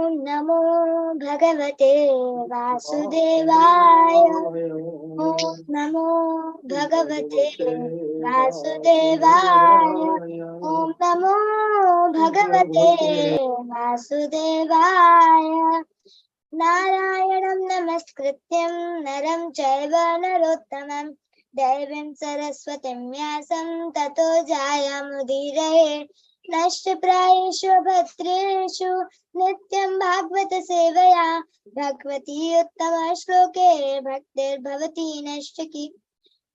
नमो भगवते वासुदेवाय। ओम नमो भगवते वासुदेवाय। ओम नमो भगवते वासुदेवाय। नारायणं नमस्कृत्यं नरं चैव नरोत्तमं देवीं सरस्वतीं व्यासं ततो जायामुदीरये। नष्टप्रायेषु भद्रेषु नित्यं भागवत सेवया भगवती उत्तमश्लोके भक्तिर्भवति नष्टकी।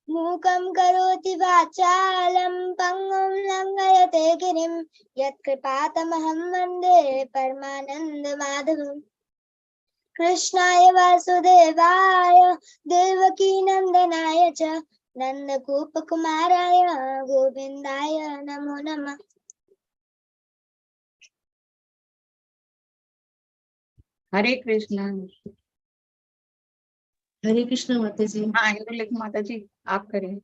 मूकं करोति वाचालं पङ्गुं लङ्घयते गिरिं यत्कृपातमहं वन्दे परमानन्दमाधवम्। कृष्णाय वासुदेवाय देवकीनन्दनाय च नन्दगोपकुमाराय गोविन्दाय नमो नमः। हरे कृष्णा। हरे कृष्णा माता जी। हाँ इंदुलेख माता जी आप करें।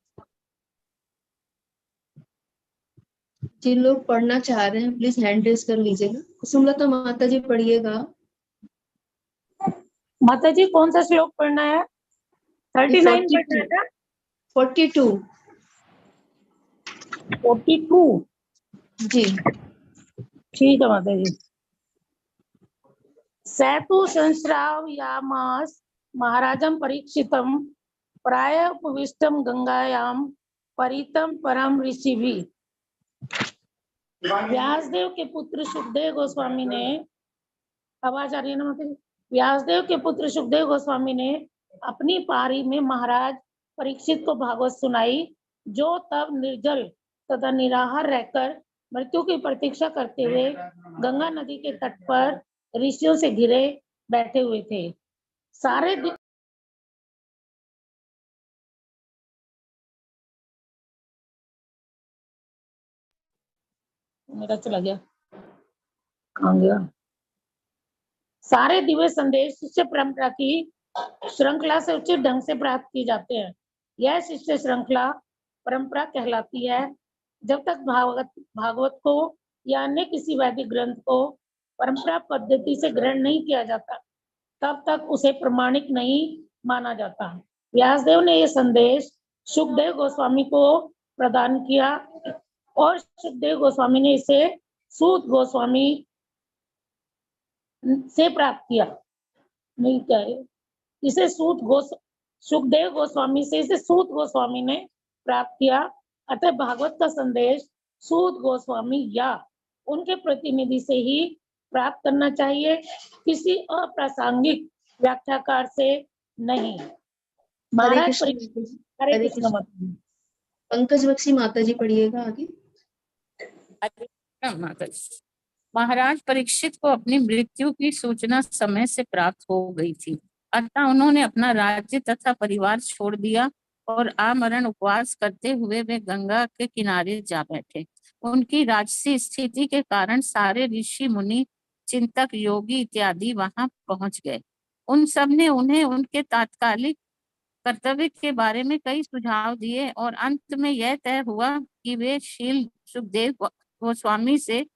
जिन लोग पढ़ना चाह रहे हैं प्लीज हैंड रेज कर लीजिएगा। कुसुमलता माता जी पढ़िएगा। माता जी कौन सा श्लोक पढ़ना है? 39 पढ़ना था। 42 42 जी ठीक है माता जी। सैतु संश्रावयामास महाराजं परीक्षितं प्राय उपविष्टं गंगायां परितं परम ऋषिभिः। व्यासदेव के पुत्र सुखदेव गोस्वामी ने, आवाज आ रही है ना माता जी? व्यासदेव के पुत्र सुखदेव गोस्वामी ने अपनी पारी में महाराज परीक्षित को भागवत सुनाई, जो तब निर्जल तथा निराहार रहकर मृत्यु की प्रतीक्षा करते हुए गंगा नदी के तट पर ऋषियों से घिरे बैठे हुए थे। सारे दिन मेरा चला गया, कहाँ गया? सारे दिव्य संदेश शिष्य परंपरा की श्रृंखला से उचित ढंग से प्राप्त किए जाते हैं। यह शिष्य श्रृंखला परंपरा कहलाती है। जब तक भागवत को या अन्य किसी वैदिक ग्रंथ को परंपरा पद्धति से ग्रहण नहीं किया जाता, तब तक उसे प्रमाणिक नहीं माना जाता। व्यासदेव ने यह संदेश सुखदेव गोस्वामी को प्रदान किया और सुखदेव गोस्वामी ने इसे सूत गोस्वामी से प्राप्त किया। नहीं क्या है? इसे सुखदेव गोस्वामी से इसे सूत गोस्वामी ने प्राप्त किया। अतः भागवत का संदेश सूत गोस्वामी या उनके प्रतिनिधि से ही प्राप्त करना चाहिए, किसी अप्रासंगिक व्याख्याकार से नहीं। हरे महाराज कृष्ण हरे कृष्ण माता जी। पंकज बख्शी माता जी पढ़िएगा आगे। माता जी। महाराज परीक्षित को अपनी मृत्यु की सूचना समय से प्राप्त हो गई थी, अतः उन्होंने अपना राज्य तथा परिवार छोड़ दिया और आमरण उपवास करते हुए वे गंगा के किनारे जा बैठे। उनकी राजसी स्थिति के कारण सारे ऋषि मुनि चिंतक योगी इत्यादि वहां पहुंच गए। उन सब ने उन्हें उनके तात्कालिक कर्तव्य के बारे में कई सुझाव दिए और अंत में यह तय हुआ कि वे शील सुखदेव गोस्वामी से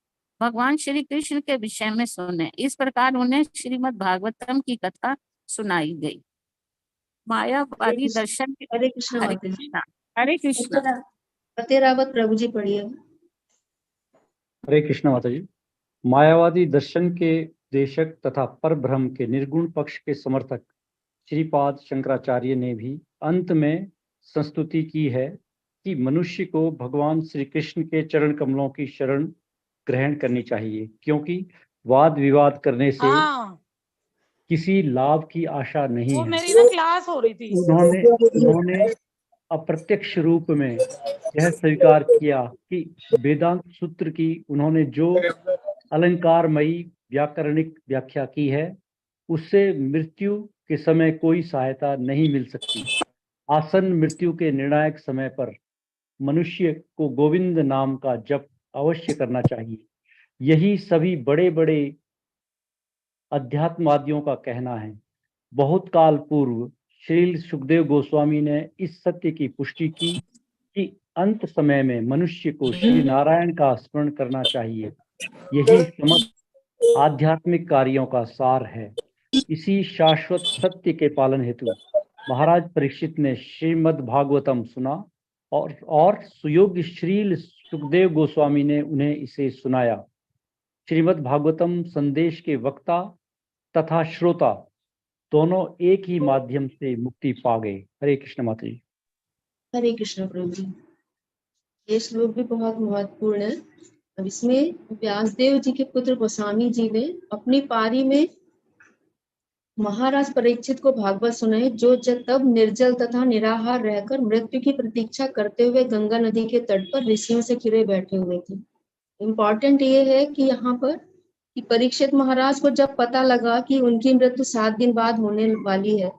भगवान श्री कृष्ण के विषय में सुने। इस प्रकार उन्हें श्रीमद् भागवतम की कथा सुनाई गई। मायावादी दर्शन के हरे कृष्ण हरे माता जी। कृष्णा। हरे कृष्णा। फतेहरावत प्रभु जी पढ़िएगा। हरे कृष्ण माता जी। मायावादी दर्शन के देशक तथा परब्रह्म के निर्गुण पक्ष के समर्थक श्रीपाद शंकराचार्य ने भी अंत में संस्तुति की है कि मनुष्य को भगवान श्री कृष्ण के चरण कमलों की शरण ग्रहण करनी चाहिए, क्योंकि वाद विवाद करने से किसी लाभ की आशा नहीं वो है। मेरी ना क्लास हो रही थी। उन्होंने अप्रत्यक्ष रूप में यह स्वीकार किया कि वेदांत सूत्र की उन्होंने जो अलंकारमयी व्याकरणिक व्याख्या की है, उससे मृत्यु के समय कोई सहायता नहीं मिल सकती। आसन मृत्यु के निर्णायक समय पर मनुष्य को गोविंद नाम का जप अवश्य करना चाहिए। यही सभी बड़े बड़े अध्यात्मवादियों का कहना है। बहुत काल पूर्व श्री सुखदेव गोस्वामी ने इस सत्य की पुष्टि की कि अंत समय में मनुष्य को श्री नारायण का स्मरण करना चाहिए। यही समस्त आध्यात्मिक कार्यों का सार है। इसी शाश्वत सत्य के पालन हेतु महाराज परीक्षित ने श्रीमद् भागवतम सुना और सुयोग्य श्रील सुखदेव गोस्वामी ने उन्हें इसे सुनाया। श्रीमद् भागवतम संदेश के वक्ता तथा श्रोता दोनों एक ही माध्यम से मुक्ति पा गए। हरे कृष्ण माता जी। हरे कृष्ण प्रभु जी। ये श्लोक भी बहुत महत्वपूर्ण है। अब इसमें व्यासदेव जी के पुत्र गोस्वामी जी ने अपनी पारी में महाराज परीक्षित को भागवत सुनाए, जो तब निर्जल तथा निराहार रहकर मृत्यु की प्रतीक्षा करते हुए गंगा नदी के तट पर ऋषियों से घिरे बैठे हुए थे। इम्पोर्टेंट ये है कि यहाँ पर कि परीक्षित महाराज को जब पता लगा कि उनकी मृत्यु 7 दिन बाद होने वाली है,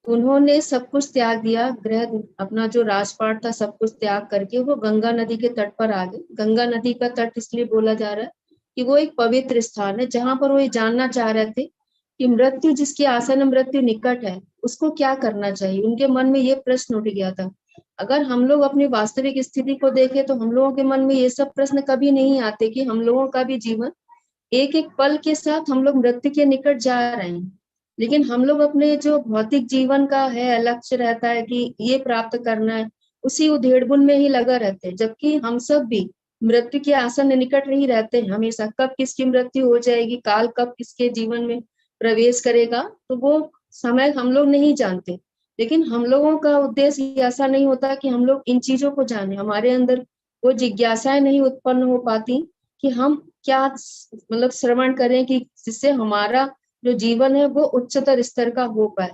तो उन्होंने सब कुछ त्याग दिया, गृह अपना जो राजपाट था सब कुछ त्याग करके वो गंगा नदी के तट पर आ गए। गंगा नदी का तट इसलिए बोला जा रहा है कि वो एक पवित्र स्थान है, जहां पर वो ये जानना चाह रहे थे कि मृत्यु जिसकी आसन मृत्यु निकट है उसको क्या करना चाहिए। उनके मन में ये प्रश्न उठ गया था। अगर हम लोग अपनी वास्तविक स्थिति को देखें तो हम लोगों के मन में ये सब प्रश्न कभी नहीं आते कि हम लोगों का भी जीवन एक एक पल के साथ हम लोग मृत्यु के निकट जा रहे हैं, लेकिन हम लोग अपने जो भौतिक जीवन का है लक्ष्य रहता है कि ये प्राप्त करना है, उसी उधेड़बुन में ही लगा रहते हैं, जबकि हम सब भी मृत्यु के आसन निकट नहीं रहते हैं हमेशा। कब किसकी मृत्यु हो जाएगी, काल कब किसके जीवन में प्रवेश करेगा, तो वो समय हम लोग नहीं जानते। लेकिन हम लोगों का उद्देश्य ऐसा नहीं होता कि हम लोग इन चीजों को जाने। हमारे अंदर वो जिज्ञासाएं नहीं उत्पन्न हो पाती कि हम क्या मतलब श्रवण करें कि जिससे हमारा जो जीवन है वो उच्चतर स्तर का हो पाए।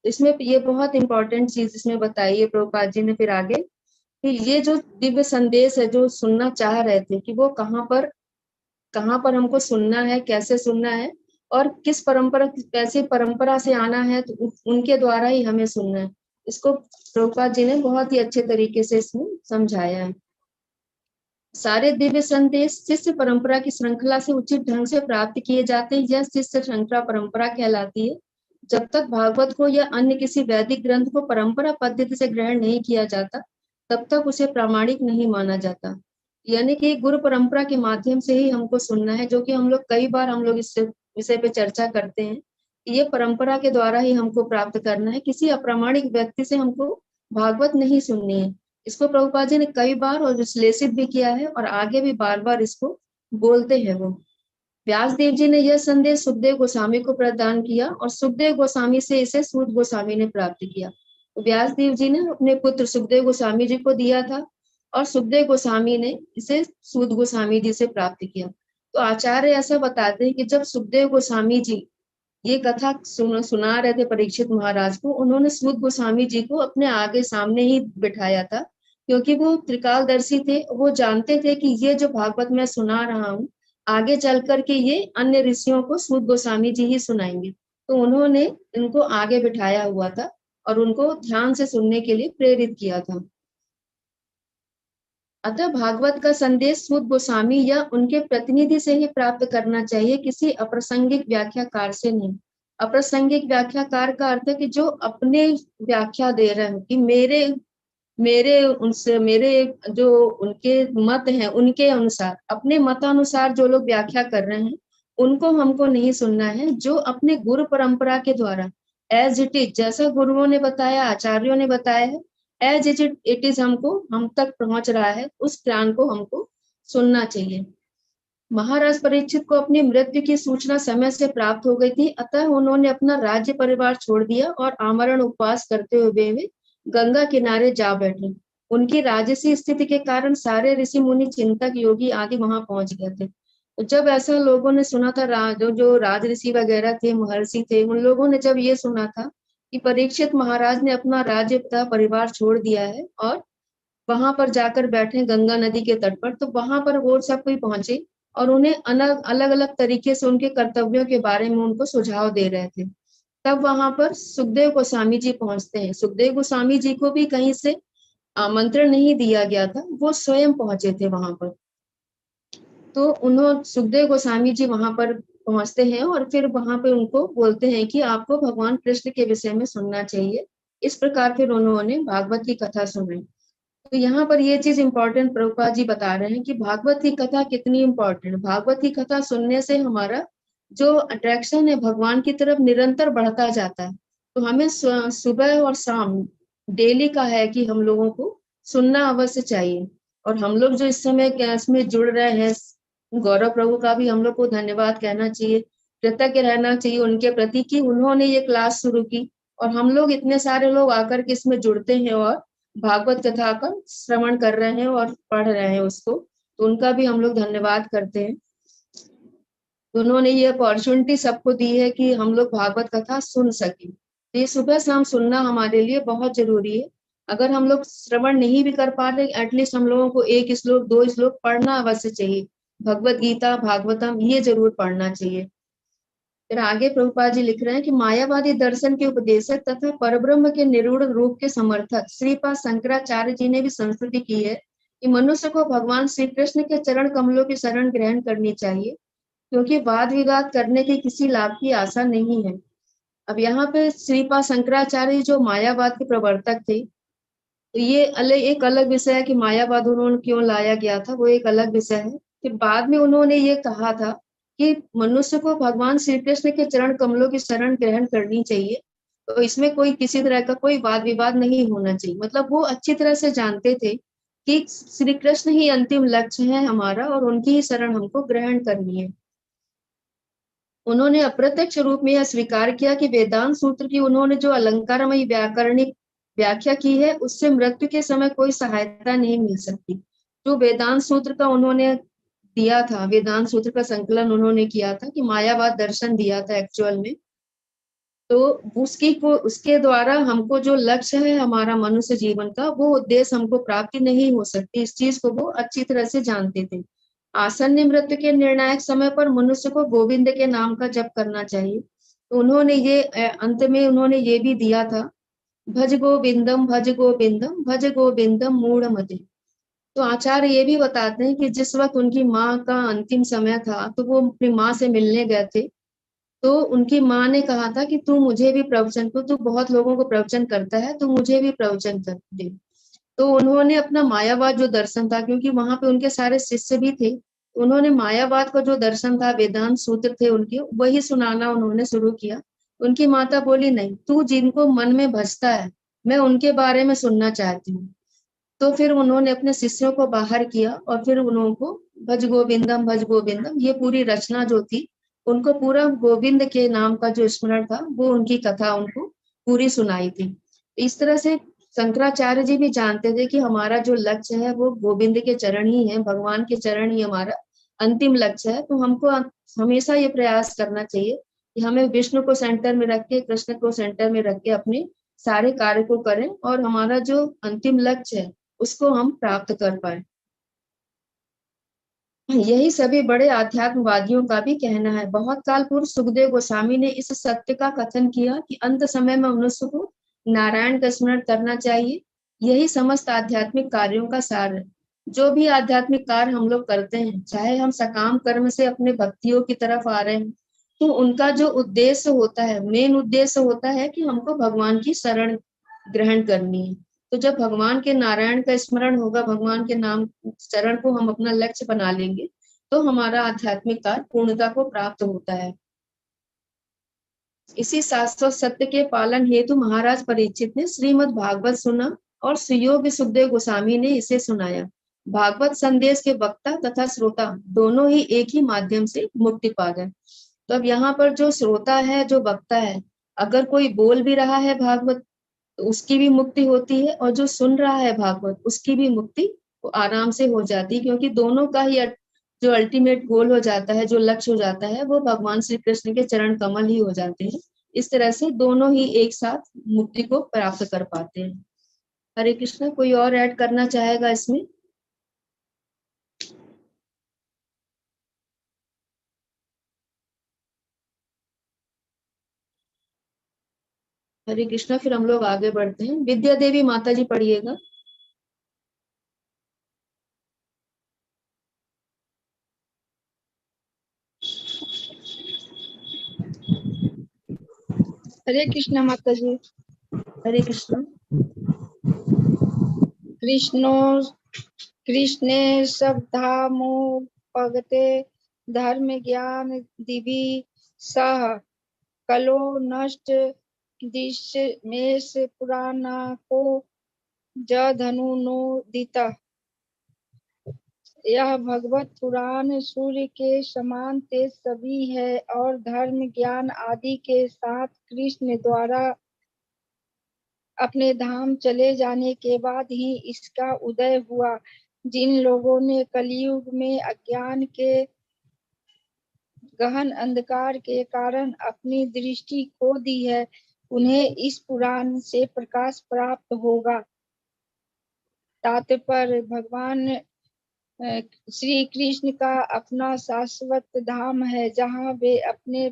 इसमें ये बहुत इंपॉर्टेंट चीज इसमें बताई है प्रभुपाद जी ने फिर आगे कि ये जो दिव्य संदेश है जो सुनना चाह रहे थे कि वो कहाँ पर हमको सुनना है, कैसे सुनना है और किस परंपरा कैसी परंपरा से आना है, तो उनके द्वारा ही हमें सुनना है। इसको प्रभुपाद जी ने बहुत ही अच्छे तरीके से इसमें समझाया है। सारे दिव्य संदेश शिष्य परंपरा की श्रृंखला से उचित ढंग से प्राप्त किए जाते हैं। यह शिष्य श्रृंखला परंपरा कहलाती है। जब तक भागवत को या अन्य किसी वैदिक ग्रंथ को परंपरा पद्धति से ग्रहण नहीं किया जाता, तब तक उसे प्रामाणिक नहीं माना जाता। यानी कि गुरु परंपरा के माध्यम से ही हमको सुनना है, जो कि हम लोग कई बार हम लोग इस विषय पे चर्चा करते हैं कि ये परंपरा के द्वारा ही हमको प्राप्त करना है। किसी अप्रामाणिक व्यक्ति से हमको भागवत नहीं सुननी है। इसको प्रभुपाद जी ने कई बार और विश्लेषित भी किया है और आगे भी बार बार इसको बोलते हैं। वो व्यासदेव जी ने यह संदेश सुखदेव गोस्वामी को प्रदान किया और सुखदेव गोस्वामी से इसे सूत गोस्वामी ने प्राप्त किया। तो व्यासदेव जी ने अपने पुत्र सुखदेव गोस्वामी जी को दिया था और सुखदेव गोस्वामी ने इसे सूत गोस्वामी जी से प्राप्त किया। तो आचार्य ऐसा बताते हैं कि जब सुखदेव गोस्वामी जी ये कथा सुना रहे थे परीक्षित महाराज को, उन्होंने सूत गोस्वामी जी को अपने आगे सामने ही बिठाया था, क्योंकि वो त्रिकालदर्शी थे। वो जानते थे कि ये जो भागवत मैं सुना रहा हूँ आगे चल करके ये अन्य ऋषियों को सूत गोस्वामी जी ही सुनाएंगे। तो उन्होंने इनको आगे बिठाया हुआ था और उनको ध्यान से सुनने के लिए प्रेरित किया था। अतः भागवत का संदेश सूत गोस्वामी या उनके प्रतिनिधि से ही प्राप्त करना चाहिए, किसी अप्रासंगिक व्याख्याकार से नहीं। अप्रासंगिक व्याख्याकार का अर्थ है कि जो अपने व्याख्या दे रहे हैं कि मेरे जो उनके मत हैं उनके अनुसार, अपने मतानुसार जो लोग व्याख्या कर रहे हैं उनको हमको नहीं सुनना है। जो अपने गुरु परंपरा के द्वारा एज इट इज, जैसा गुरुओं ने बताया, आचार्यों ने बताया है, एज इट इज हम तक पहुंच रहा है, उस ज्ञान को हमको सुनना चाहिए। महाराज परीक्षित को अपनी मृत्यु की सूचना समय से प्राप्त हो गई थी, अतः उन्होंने अपना राज्य परिवार छोड़ दिया और आमरण उपवास करते हुए वे गंगा किनारे जा बैठे। उनकी राजसी स्थिति के कारण सारे ऋषि मुनि, चिंतक, योगी आदि वहां पहुंच गए थे। तो जब ऐसा लोगों ने सुना था, जो राज ऋषि वगैरह थे, महर्षि थे, उन लोगों ने जब ये सुना था कि परीक्षित महाराज ने अपना राज्य तथा परिवार छोड़ दिया है और वहां पर जाकर बैठे गंगा नदी के तट पर, तो वहां पर वो सब कोई पहुंचे और उन्हें अलग अलग तरीके से उनके कर्तव्यों के बारे में उनको सुझाव दे रहे थे। तब वहां पर सुखदेव गोस्वामी जी पहुंचते हैं। सुखदेव गोस्वामी जी को भी कहीं से आमंत्रण नहीं दिया गया था, वो स्वयं पहुंचे थे वहां पर। तो सुखदेव गोस्वामी जी वहां पर पहुंचते हैं और फिर वहां पे उनको बोलते हैं कि आपको भगवान कृष्ण के विषय में सुनना चाहिए। इस प्रकार फिर उन्होंने भागवत की कथा सुनाई। तो यहाँ पर ये चीज इंपॉर्टेंट प्रभुपाद जी बता रहे हैं कि भागवत की कथा कितनी इंपॉर्टेंट। भागवत की कथा सुनने से हमारा जो अट्रैक्शन है भगवान की तरफ निरंतर बढ़ता जाता है। तो हमें सुबह और शाम डेली का है कि हम लोगों को सुनना अवश्य चाहिए। और हम लोग जो इस समय इसमें जुड़ रहे हैं, गौरव प्रभु का भी हम लोग को धन्यवाद कहना चाहिए, कृतज्ञ रहना चाहिए उनके प्रति कि उन्होंने ये क्लास शुरू की और हम लोग इतने सारे लोग आकर के इसमें जुड़ते हैं और भागवत कथा का श्रवण कर रहे हैं और पढ़ रहे हैं उसको, तो उनका भी हम लोग धन्यवाद करते हैं। उन्होंने ये अपॉर्चुनिटी सबको दी है कि हम लोग भागवत कथा सुन सके। ये सुबह शाम सुनना हमारे लिए बहुत जरूरी है। अगर हम लोग श्रवण नहीं भी कर पा रहे, एटलीस्ट हम लोगों को 1 श्लोक 2 श्लोक पढ़ना अवश्य चाहिए। भगवत गीता भागवतम ये जरूर पढ़ना चाहिए। फिर आगे प्रभुपाद जी लिख रहे हैं कि मायावादी दर्शन के उपदेशक तथा परब्रह्म के निरूढ़ रूप के समर्थक श्रीपाद शंकराचार्य जी ने भी संस्तुति की है कि मनुष्य को भगवान श्री कृष्ण के चरण कमलों की शरण ग्रहण करनी चाहिए, क्योंकि वाद विवाद करने के किसी लाभ की आशा नहीं है। अब यहाँ पे श्रीपाद शंकराचार्य जो मायावाद के प्रवर्तक थे, तो ये एक अलग विषय है कि मायावाद उन्होंने क्यों लाया गया था, वो एक अलग विषय है। फिर बाद में उन्होंने ये कहा था कि मनुष्य को भगवान श्री कृष्ण के चरण कमलों की शरण ग्रहण करनी चाहिए, तो इसमें कोई किसी तरह का कोई वाद विवाद नहीं होना चाहिए। मतलब वो अच्छी तरह से जानते थे कि श्री कृष्ण ही अंतिम लक्ष्य है हमारा और उनकी ही शरण हमको ग्रहण करनी है। उन्होंने अप्रत्यक्ष रूप में यह स्वीकार किया कि वेदांत सूत्र की उन्होंने जो अलंकारमयी व्याकरणिक व्याख्या की है उससे मृत्यु के समय कोई सहायता नहीं मिल सकती। जो वेदांत सूत्र का उन्होंने दिया था, वेदांत सूत्र का संकलन उन्होंने किया था कि मायावाद दर्शन दिया था एक्चुअल में, तो उसके द्वारा हमको जो लक्ष्य है हमारा मनुष्य जीवन का, वो उद्देश्य हमको प्राप्ति नहीं हो सकती। इस चीज को वो अच्छी तरह से जानते थे। आसन्न मृत्यु के निर्णायक समय पर मनुष्य को गोविंद के नाम का जप करना चाहिए। तो उन्होंने ये अंत में उन्होंने ये भी दिया था, भज गोविंदम भज गोविंदम भज गोविंदम मूढ़मते। तो आचार्य ये भी बताते हैं कि जिस वक्त उनकी माँ का अंतिम समय था तो वो अपनी माँ से मिलने गए थे, तो उनकी माँ ने कहा था कि तू मुझे भी प्रवचन को, तू बहुत लोगों को प्रवचन करता है, तो मुझे भी प्रवचन कर दे। तो उन्होंने अपना मायावाद जो दर्शन था, क्योंकि वहां पे उनके सारे शिष्य भी थे, उन्होंने मायावाद का जो दर्शन था, वेदांत सूत्र थे उनके, वही सुनाना उन्होंने शुरू किया। उनकी माता बोली नहीं, तू जिनको मन में भजता है मैं उनके बारे में सुनना चाहती हूँ। तो फिर उन्होंने अपने शिष्यों को बाहर किया और फिर उनको भज गोविंदम ये पूरी रचना जो थी, उनको पूरा गोविंद के नाम का जो स्मरण था वो उनकी कथा उनको पूरी सुनाई थी। इस तरह से शंकराचार्य जी भी जानते थे कि हमारा जो लक्ष्य है वो गोविंद के चरण ही है, भगवान के चरण ही हमारा अंतिम लक्ष्य है। तो हमको हमेशा ये प्रयास करना चाहिए कि हमें विष्णु को सेंटर में रख के, कृष्ण को सेंटर में रख के अपने सारे कार्य को करें और हमारा जो अंतिम लक्ष्य है उसको हम प्राप्त कर पाए। यही सभी बड़े आध्यात्मवादियों का भी कहना है। बहुत काल पूर्व सुखदेव गोस्वामी ने इस सत्य का कथन किया कि अंत समय में मनुष्य को नारायण का स्मरण करना चाहिए। यही समस्त आध्यात्मिक कार्यों का सार है। जो भी आध्यात्मिक कार्य हम लोग करते हैं, चाहे हम सकाम कर्म से अपने भक्तियों की तरफ आ रहे हैं, तो उनका जो उद्देश्य होता है, मेन उद्देश्य होता है कि हमको भगवान की शरण ग्रहण करनी है। तो जब भगवान के नारायण का स्मरण होगा, भगवान के नाम चरण को हम अपना लक्ष्य बना लेंगे, तो हमारा आध्यात्मिक कार्य पूर्णता को प्राप्त होता है। इसी शाश्वत सत्य के पालन हेतु महाराज परीक्षित ने श्रीमद् भागवत सुना और सुयोग्य सुखदेव गोस्वामी ने इसे सुनाया। भागवत संदेश के वक्ता तथा श्रोता दोनों ही एक ही माध्यम से मुक्ति पा गए। तो अब यहाँ पर जो श्रोता है, जो वक्ता है, अगर कोई बोल भी रहा है भागवत तो उसकी भी मुक्ति होती है, और जो सुन रहा है भागवत उसकी भी मुक्ति आराम से हो जाती है, क्योंकि दोनों का ही जो अल्टीमेट गोल हो जाता है, जो लक्ष्य हो जाता है, वो भगवान श्री कृष्ण के चरण कमल ही हो जाते हैं। इस तरह से दोनों ही एक साथ मुक्ति को प्राप्त कर पाते हैं। हरे कृष्ण। कोई और ऐड करना चाहेगा इसमें? हरे कृष्णा। फिर हम लोग आगे बढ़ते हैं। विद्या देवी माता जी पढ़िएगा। हरे कृष्णा माता जी। हरे कृष्णा। कृष्णे शब्दामो भगते धर्म ज्ञान दिवी सह कलो नष्ट दिश मेष पुराना को धनु नो दिता। यह भगवत पुराण सूर्य के समान तेज सभी है और धर्म ज्ञान आदि के साथ कृष्ण द्वारा अपने धाम चले जाने के बाद ही इसका उदय हुआ। जिन लोगों ने कलयुग में अज्ञान के गहन अंधकार के कारण अपनी दृष्टि खो दी है, उन्हें इस पुराण से प्रकाश प्राप्त होगा। तात्पर्य भगवान श्री कृष्ण का अपना शाश्वत धाम है, जहाँ वे अपने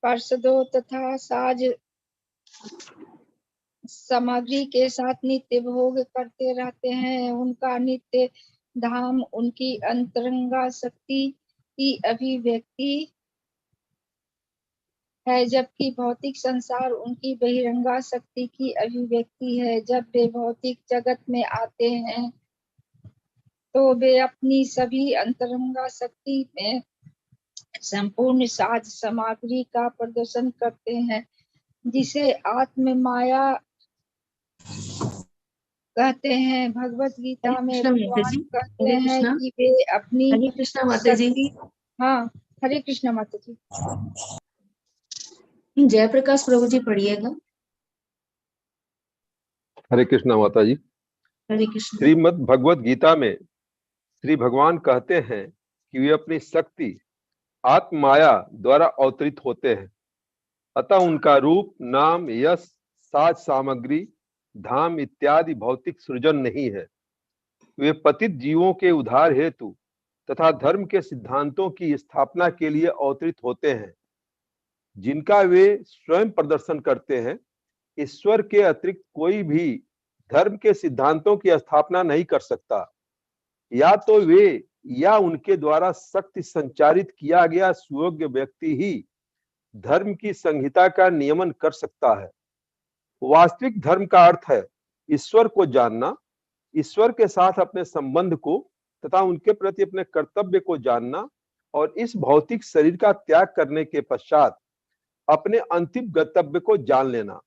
पार्षदों तथा साज सामग्री के साथ नित्य भोग करते रहते हैं। उनका नित्य धाम उनकी अंतरंगा शक्ति की अभिव्यक्ति है, जबकि भौतिक संसार उनकी बहिरंगा शक्ति की अभिव्यक्ति है। जब वे भौतिक जगत में आते हैं तो वे अपनी सभी अंतरंगा शक्ति में संपूर्ण साज सामग्री का प्रदर्शन करते हैं, जिसे आत्म माया कहते हैं। भगवत गीता में भगवान कहते हैं कि वे अपनी हरे कृष्णा माता जी। शक्ति, हाँ हरे कृष्णा माता जी। जयप्रकाश प्रभु जी पढ़िएगा। हरे कृष्णा माता जी। हरे कृष्ण। श्रीमद् भगवत गीता में श्री भगवान कहते हैं कि वे अपनी शक्ति आत्म माया द्वारा अवतरित होते हैं, अतः उनका रूप, नाम, यश, साज सामग्री, धाम इत्यादि भौतिक सृजन नहीं है। वे पतित जीवों के उद्धार हेतु तथा धर्म के सिद्धांतों की स्थापना के लिए अवतरित होते हैं, जिनका वे स्वयं प्रदर्शन करते हैं। ईश्वर के अतिरिक्त कोई भी धर्म के सिद्धांतों की स्थापना नहीं कर सकता। या तो वे या उनके द्वारा शक्ति संचारित किया गया सुयोग्य व्यक्ति ही धर्म की संहिता का नियमन कर सकता है। वास्तविक धर्म का अर्थ है ईश्वर को जानना, ईश्वर के साथ अपने संबंध को तथा उनके प्रति अपने कर्तव्य को जानना, और इस भौतिक शरीर का त्याग करने के पश्चात अपने अंतिम गंतव्य को जान लेना।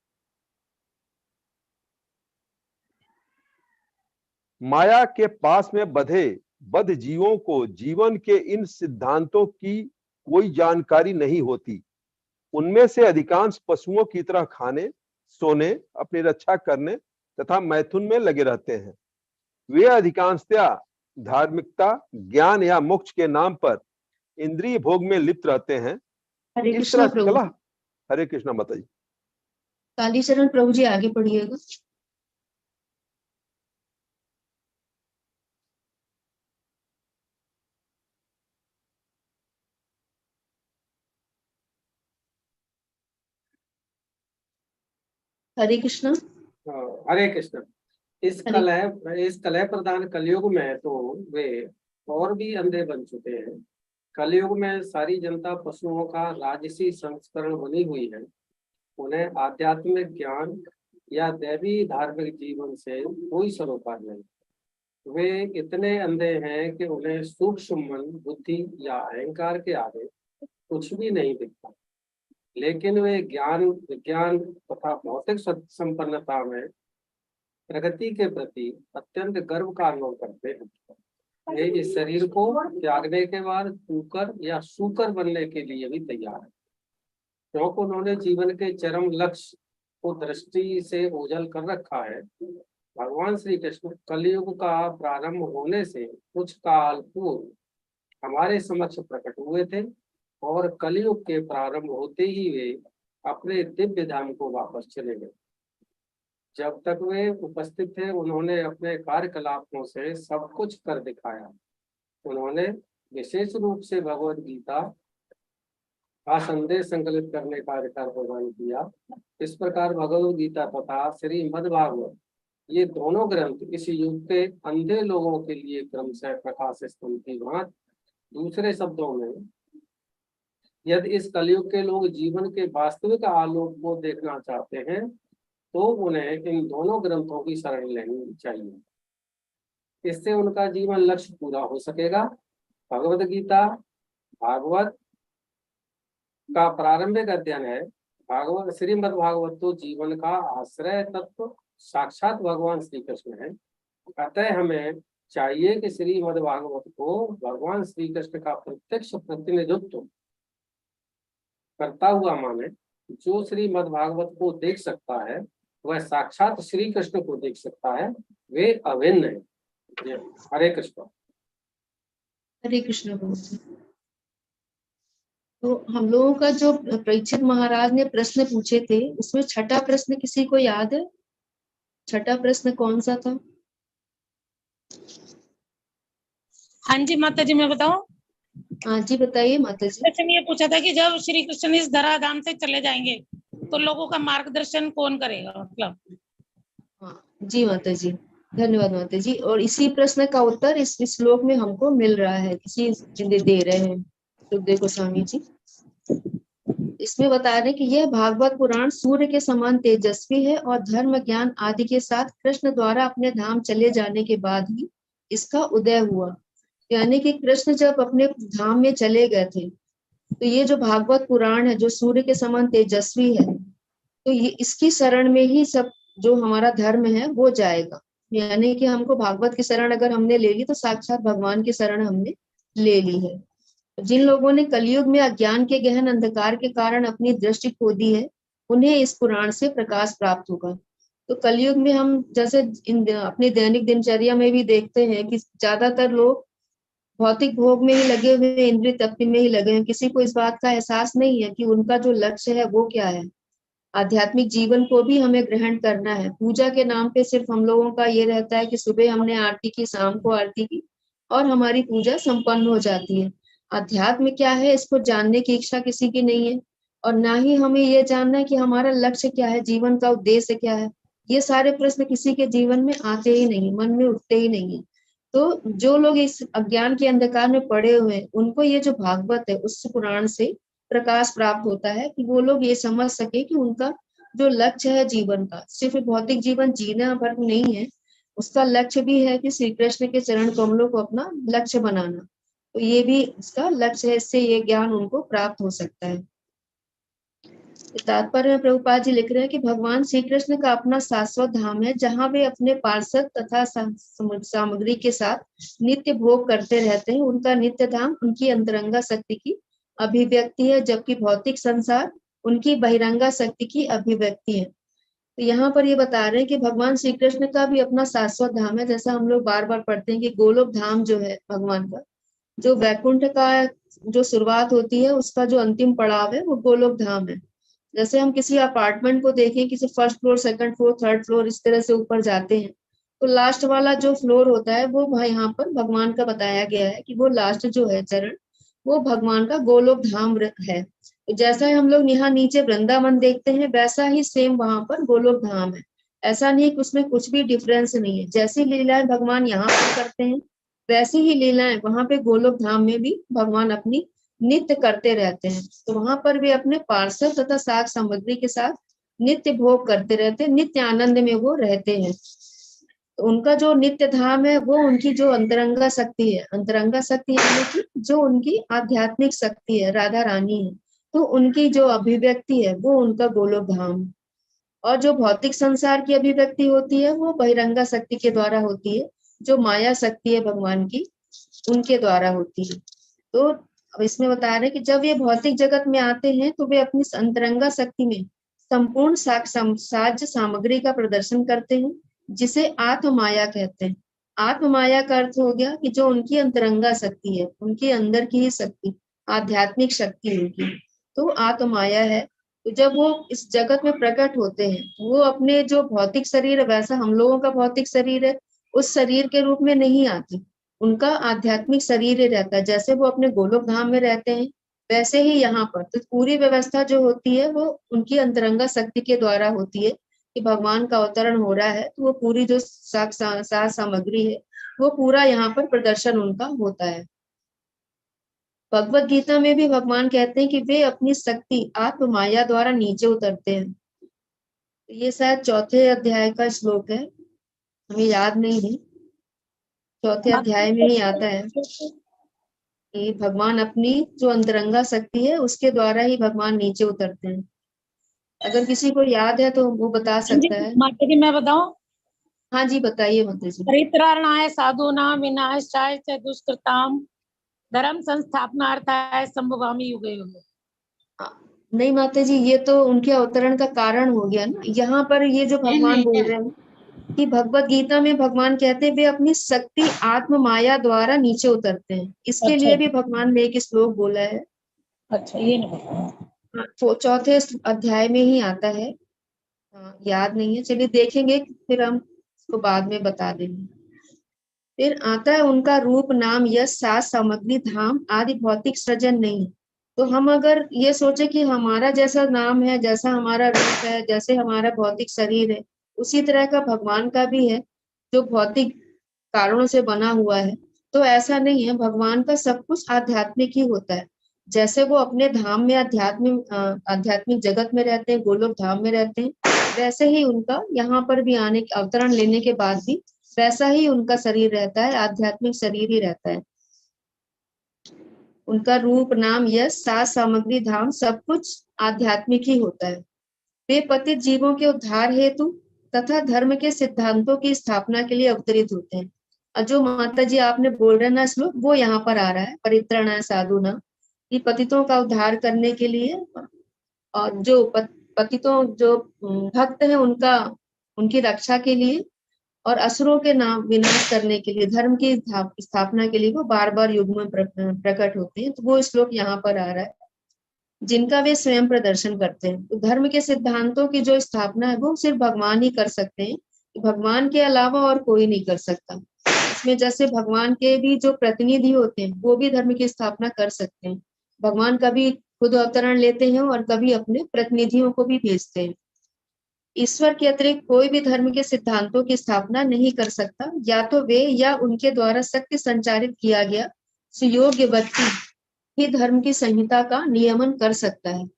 माया के पास में बद्ध जीवों को जीवन के इन सिद्धांतों की कोई जानकारी नहीं होती। उनमें से अधिकांश पशुओं की तरह खाने, सोने, अपनी रक्षा करने तथा मैथुन में लगे रहते हैं। वे अधिकांशतया धार्मिकता, ज्ञान या मोक्ष के नाम पर इंद्रिय भोग में लिप्त रहते हैं। हरे इस कृष्णा तरह प्रभु। चला। हरे कृष्णा माता जी। कालीचरण प्रभु जी आगे पढ़िएगा। हरे कृष्णा। हरे कृष्ण। इस कलह प्रधान कलयुग में तो वे और भी अंधे बन चुके हैं। कलयुग में सारी जनता पशुओं का राजसी संस्करण बनी हुई है। उन्हें आध्यात्मिक ज्ञान या दैवी धार्मिक जीवन से कोई सरोकार नहीं। वे इतने अंधे हैं कि उन्हें सूक्ष्म मन, बुद्धि या अहंकार के आगे कुछ भी नहीं दिखता। लेकिन वे ज्ञान, विज्ञान तथा भौतिक संपन्नता में प्रगति के प्रति अत्यंत गर्व का अनुभव करते हैं। वे इस शरीर को त्यागने के बाद तूकर या सूकर बनने के लिए भी तैयार है, क्योंकि उन्होंने जीवन के चरम लक्ष्य को दृष्टि से ओझल कर रखा है। भगवान श्री कृष्ण कलयुग का प्रारंभ होने से कुछ काल पूर्व हमारे समक्ष प्रकट हुए थे और कलयुग के प्रारंभ होते ही वे अपने दिव्य धाम को वापस चले गए। जब तक वे उपस्थित थे उन्होंने अपने कार्यकलापों से सब कुछ कर दिखाया। उन्होंने विशेष रूप से भगवत गीता का संदेश संकलित करने का अधिकार प्रदान किया। इस प्रकार भगवत गीता तथा श्रीमद् भागवत, ये दोनों ग्रंथ इस युग के अंधे लोगों के लिए क्रमशः प्रकाश स्तंभ की भांति। दूसरे शब्दों में, यदि इस कलयुग के लोग जीवन के वास्तविक आलोक को देखना चाहते हैं तो उन्हें इन दोनों ग्रंथों की शरण लेनी चाहिए। इससे उनका जीवन लक्ष्य पूरा हो सकेगा। भगवत गीता, भागवत का प्रारंभिक अध्ययन है। भागवत श्रीमद् भागवत तो जीवन का आश्रय तत्व साक्षात भगवान श्री कृष्ण है। अतः हमें चाहिए कि श्रीमद् भागवत को भगवान श्री कृष्ण का प्रत्यक्ष प्रतिनिधित्व करता हुआ माने। जो श्रीमद् भागवत को देख सकता है वह साक्षात श्री कृष्ण को देख सकता है, वे अभिन्न है। हरे कृष्ण। हरे कृष्ण। तो हम लोगों का जो परीक्षित महाराज ने प्रश्न पूछे थे उसमें छठा प्रश्न किसी को याद है? छठा प्रश्न कौन सा था? हाँ जी माता जी, मैं बताऊं? हाँ जी बताइए माता जी। प्रश्न ये पूछा था कि जब श्री कृष्ण इस धराधाम से चले जाएंगे तो लोगों का मार्गदर्शन कौन करेगा, मतलब? हाँ जी माता जी, धन्यवाद माता जी। और इसी प्रश्न का उत्तर इस श्लोक में हमको मिल रहा है, किसी दे रहे हैं सुखदेव गोस्वामी जी। इसमें बता रहे कि यह भागवत पुराण सूर्य के समान तेजस्वी है और धर्म ज्ञान आदि के साथ कृष्ण द्वारा अपने धाम चले जाने के बाद ही इसका उदय हुआ। यानी कि कृष्ण जब अपने धाम में चले गए थे तो ये जो भागवत पुराण है जो सूर्य के समान तेजस्वी है, तो ये इसकी शरण में ही सब जो हमारा धर्म है वो जाएगा। यानी कि हमको भागवत की शरण अगर हमने ले ली तो साक्षात भगवान की शरण हमने ले ली है। जिन लोगों ने कलयुग में अज्ञान के गहन अंधकार के कारण अपनी दृष्टि खो दी है, उन्हें इस पुराण से प्रकाश प्राप्त होगा। तो कलयुग में हम जैसे अपनी दैनिक दिनचर्या में भी देखते हैं कि ज्यादातर लोग भौतिक भोग में ही लगे हुए, इंद्रिय तृप्ति में ही लगे हैं। किसी को इस बात का एहसास नहीं है कि उनका जो लक्ष्य है वो क्या है। आध्यात्मिक जीवन को भी हमें ग्रहण करना है। पूजा के नाम पे सिर्फ हम लोगों का ये रहता है कि सुबह हमने आरती की, शाम को आरती की और हमारी पूजा संपन्न हो जाती है। अध्यात्म क्या है इसको जानने की इच्छा किसी की नहीं है, और ना ही हमें ये जानना है कि हमारा लक्ष्य क्या है, जीवन का उद्देश्य क्या है। ये सारे प्रश्न किसी के जीवन में आते ही नहीं, मन में उठते ही नहीं है। तो जो लोग इस अज्ञान के अंधकार में पड़े हुए हैं, उनको ये जो भागवत है उस पुराण से प्रकाश प्राप्त होता है कि वो लोग ये समझ सके कि उनका जो लक्ष्य है जीवन का, सिर्फ भौतिक जीवन जीना भर नहीं है, उसका लक्ष्य भी है कि श्री कृष्ण के चरण कमलों को अपना लक्ष्य बनाना। तो ये भी उसका लक्ष्य है, इससे ये ज्ञान उनको प्राप्त हो सकता है। तात्पर्य में प्रभुपाद जी लिख रहे हैं कि भगवान श्री कृष्ण का अपना शाश्वत धाम है जहाँ वे अपने पार्षद तथा सामग्री के साथ नित्य भोग करते रहते हैं। उनका नित्य धाम उनकी अंतरंगा शक्ति की अभिव्यक्ति है, जबकि भौतिक संसार उनकी बहिरंगा शक्ति की अभिव्यक्ति है। तो यहाँ पर ये बता रहे हैं कि भगवान श्री कृष्ण का भी अपना शाश्वत धाम है। जैसा हम लोग बार बार पढ़ते हैं कि गोलोक धाम जो है भगवान का, जो वैकुंठ का जो शुरुआत होती है उसका जो अंतिम पड़ाव है वो गोलोक धाम है। जैसे हम किसी अपार्टमेंट को देखें, किसी first floor, second floor, third floor, इस तरह से ऊपर जाते हैं तो लास्ट वाला जो फ्लोर होता है वो भाई यहाँ पर भगवान का बताया गया है कि वो लास्ट जो है चरण वो भगवान का गोलोक धाम है। तो जैसा हम लोग यहाँ नीचे वृंदावन देखते हैं वैसा ही सेम वहां पर गोलोक धाम है। ऐसा नहीं कि उसमें कुछ भी डिफरेंस नहीं है। जैसी लीलाएं भगवान यहाँ पर करते हैं वैसी ही लीलाएं वहां पे गोलोक धाम में भी भगवान अपनी नित्य करते रहते हैं। तो वहां पर भी अपने पार्षद तथा साग सामग्री के साथ नित्य भोग करते रहते हैं, नित्य आनंद में वो रहते हैं। तो उनका जो नित्य धाम है वो उनकी जो अंतरंगा शक्ति है, अंतरंगा शक्ति यानी कि जो उनकी आध्यात्मिक शक्ति है, राधा रानी है, तो उनकी जो अभिव्यक्ति है वो उनका गोलोक धाम है। और जो भौतिक संसार की अभिव्यक्ति होती है वो बहिरंगा शक्ति के द्वारा होती है, जो माया शक्ति है भगवान की उनके द्वारा होती है। तो अब इसमें बता रहे हैं कि जब ये भौतिक जगत में आते हैं तो वे अपनी अंतरंगा शक्ति में संपूर्ण साज सामग्री का प्रदर्शन करते हैं, जिसे आत्म माया कहते हैं। आत्म माया का अर्थ हो गया कि जो उनकी अंतरंगा शक्ति है, उनके अंदर की ही शक्ति, आध्यात्मिक शक्ति उनकी, तो आत्म माया है। तो जब वो इस जगत में प्रकट होते हैं वो अपने जो भौतिक शरीर है, वैसा हम लोगों का भौतिक शरीर है, उस शरीर के रूप में नहीं आती, उनका आध्यात्मिक शरीर ही रहता है। जैसे वो अपने गोलोक धाम में रहते हैं वैसे ही यहाँ पर तो पूरी व्यवस्था जो होती है वो उनकी अंतरंगा शक्ति के द्वारा होती है कि भगवान का अवतरण हो रहा है तो वो पूरी जो साग सामग्री है वो पूरा यहाँ पर प्रदर्शन उनका होता है। भगवत गीता में भी भगवान कहते हैं कि वे अपनी शक्ति आत्म माया द्वारा नीचे उतरते हैं। ये शायद चौथे अध्याय का श्लोक है, हमें याद नहीं है, चौथे अध्याय में ही आता है। कि भगवान अपनी जो अंतरंगा शक्ति है उसके द्वारा ही भगवान नीचे उतरते हैं। अगर किसी को याद है तो वो बता सकता है। माता जी मैं बताऊं? हाँ जी बताइए माता जी। परित्राणाय साधूनां विनाशाय च दुष्कृताम धर्म संस्थापनार्थाय संभवामि युगे युगे। नहीं माता जी, ये तो उनके अवतरण का कारण हो गया ना। यहाँ पर ये जो भगवान बोल रहे हैं कि भगवत गीता में भगवान कहते हैं वे अपनी शक्ति आत्म माया द्वारा नीचे उतरते हैं। इसके लिए भी भगवान ने एक श्लोक बोला है। अच्छा ये नहीं पता। तो चौथे अध्याय में ही आता है। याद नहीं है, चलिए देखेंगे, फिर हम इसको बाद में बता देंगे। फिर आता है उनका रूप नाम यश सास सामग्री धाम आदि भौतिक सृजन नहीं। तो हम अगर ये सोचे कि हमारा जैसा नाम है, जैसा हमारा रूप है, जैसे हमारा भौतिक शरीर है, उसी तरह का भगवान का भी है जो भौतिक कारणों से बना हुआ है, तो ऐसा नहीं है। भगवान का सब कुछ आध्यात्मिक ही होता है। जैसे वो अपने धाम में आध्यात्मिक जगत में रहते हैं, गोलोक धाम में रहते हैं, वैसे ही उनका यहाँ पर भी आने अवतरण लेने के बाद भी वैसा ही उनका शरीर रहता है, आध्यात्मिक शरीर ही रहता है। उनका रूप नाम यश सास सामग्री धाम सब कुछ आध्यात्मिक ही होता है। वे पतित जीवों के उद्धार हेतु तथा धर्म के सिद्धांतों की स्थापना के लिए अवतरित होते हैं। और जो माता जी आपने बोल रहे ना श्लोक, वो यहाँ पर आ रहा है, परित्राणाय साधूनां, कि पतितों का उद्धार करने के लिए और जो पतितों जो भक्त हैं उनकी रक्षा के लिए और असुरों के नाम विनाश करने के लिए, धर्म की स्थापना के लिए वो बार बार युग में प्रकट होते हैं। तो वो श्लोक यहाँ पर आ रहा है, जिनका वे स्वयं प्रदर्शन करते हैं। तो धर्म के सिद्धांतों की जो स्थापना है वो सिर्फ भगवान ही कर सकते हैं, भगवान के अलावा और कोई नहीं कर सकता। इसमें जैसे भगवान के भी जो प्रतिनिधि होते हैं वो भी धर्म की स्थापना कर सकते हैं। भगवान कभी खुद अवतरण लेते हैं और कभी अपने प्रतिनिधियों को भी भेजते हैं। ईश्वर के अतिरिक्त कोई भी धर्म के सिद्धांतों की स्थापना नहीं कर सकता। या तो वे या उनके द्वारा शक्ति संचारित किया गया सुयोग्य व्यक्ति ही धर्म की संहिता का नियमन कर सकता है।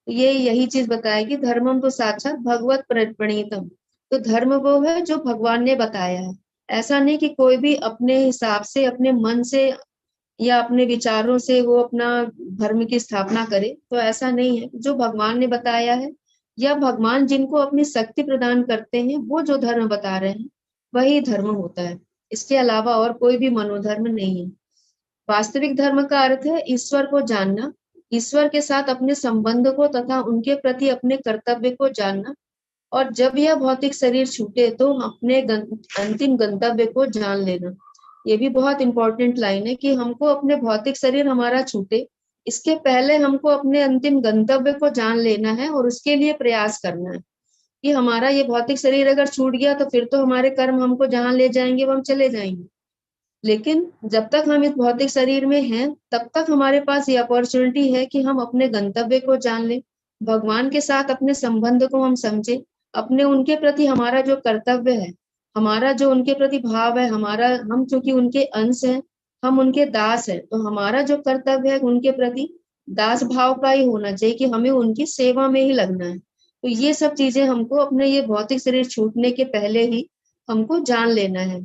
ये यही चीज बताया कि धर्मम तो साक्षात भगवत प्रणीतम। तो धर्म वो है जो भगवान ने बताया है। ऐसा नहीं कि कोई भी अपने हिसाब से, अपने मन से या अपने विचारों से वो अपना धर्म की स्थापना करे, तो ऐसा नहीं है। जो भगवान ने बताया है या भगवान जिनको अपनी शक्ति प्रदान करते हैं वो जो धर्म बता रहे हैं वही धर्म होता है। इसके अलावा और कोई भी मनोधर्म नहीं है। वास्तविक धर्म का अर्थ है ईश्वर को जानना, ईश्वर के साथ अपने संबंध को तथा उनके प्रति अपने कर्तव्य को जानना, और जब यह भौतिक शरीर छूटे तो अपने अंतिम गंतव्य को जान लेना। ये भी बहुत इंपॉर्टेंट लाइन है कि हमको अपने भौतिक शरीर हमारा छूटे, इसके पहले हमको अपने अंतिम गंतव्य को जान लेना है और उसके लिए प्रयास करना है। कि हमारा ये भौतिक शरीर अगर छूट गया तो फिर तो हमारे कर्म हमको जहाँ ले जाएंगे वो हम चले जाएंगे, लेकिन जब तक हम इस भौतिक शरीर में हैं तब तक हमारे पास ये अपॉर्चुनिटी है कि हम अपने गंतव्य को जान लें, भगवान के साथ अपने संबंध को हम समझे, अपने उनके प्रति हमारा जो कर्तव्य है, हमारा जो उनके प्रति भाव है, हम चूंकि उनके अंश हैं, हम उनके दास हैं, तो हमारा जो कर्तव्य है उनके प्रति दास भाव का ही होना चाहिए कि हमें उनकी सेवा में ही लगना है। तो ये सब चीजें हमको अपने ये भौतिक शरीर छूटने के पहले ही हमको जान लेना है।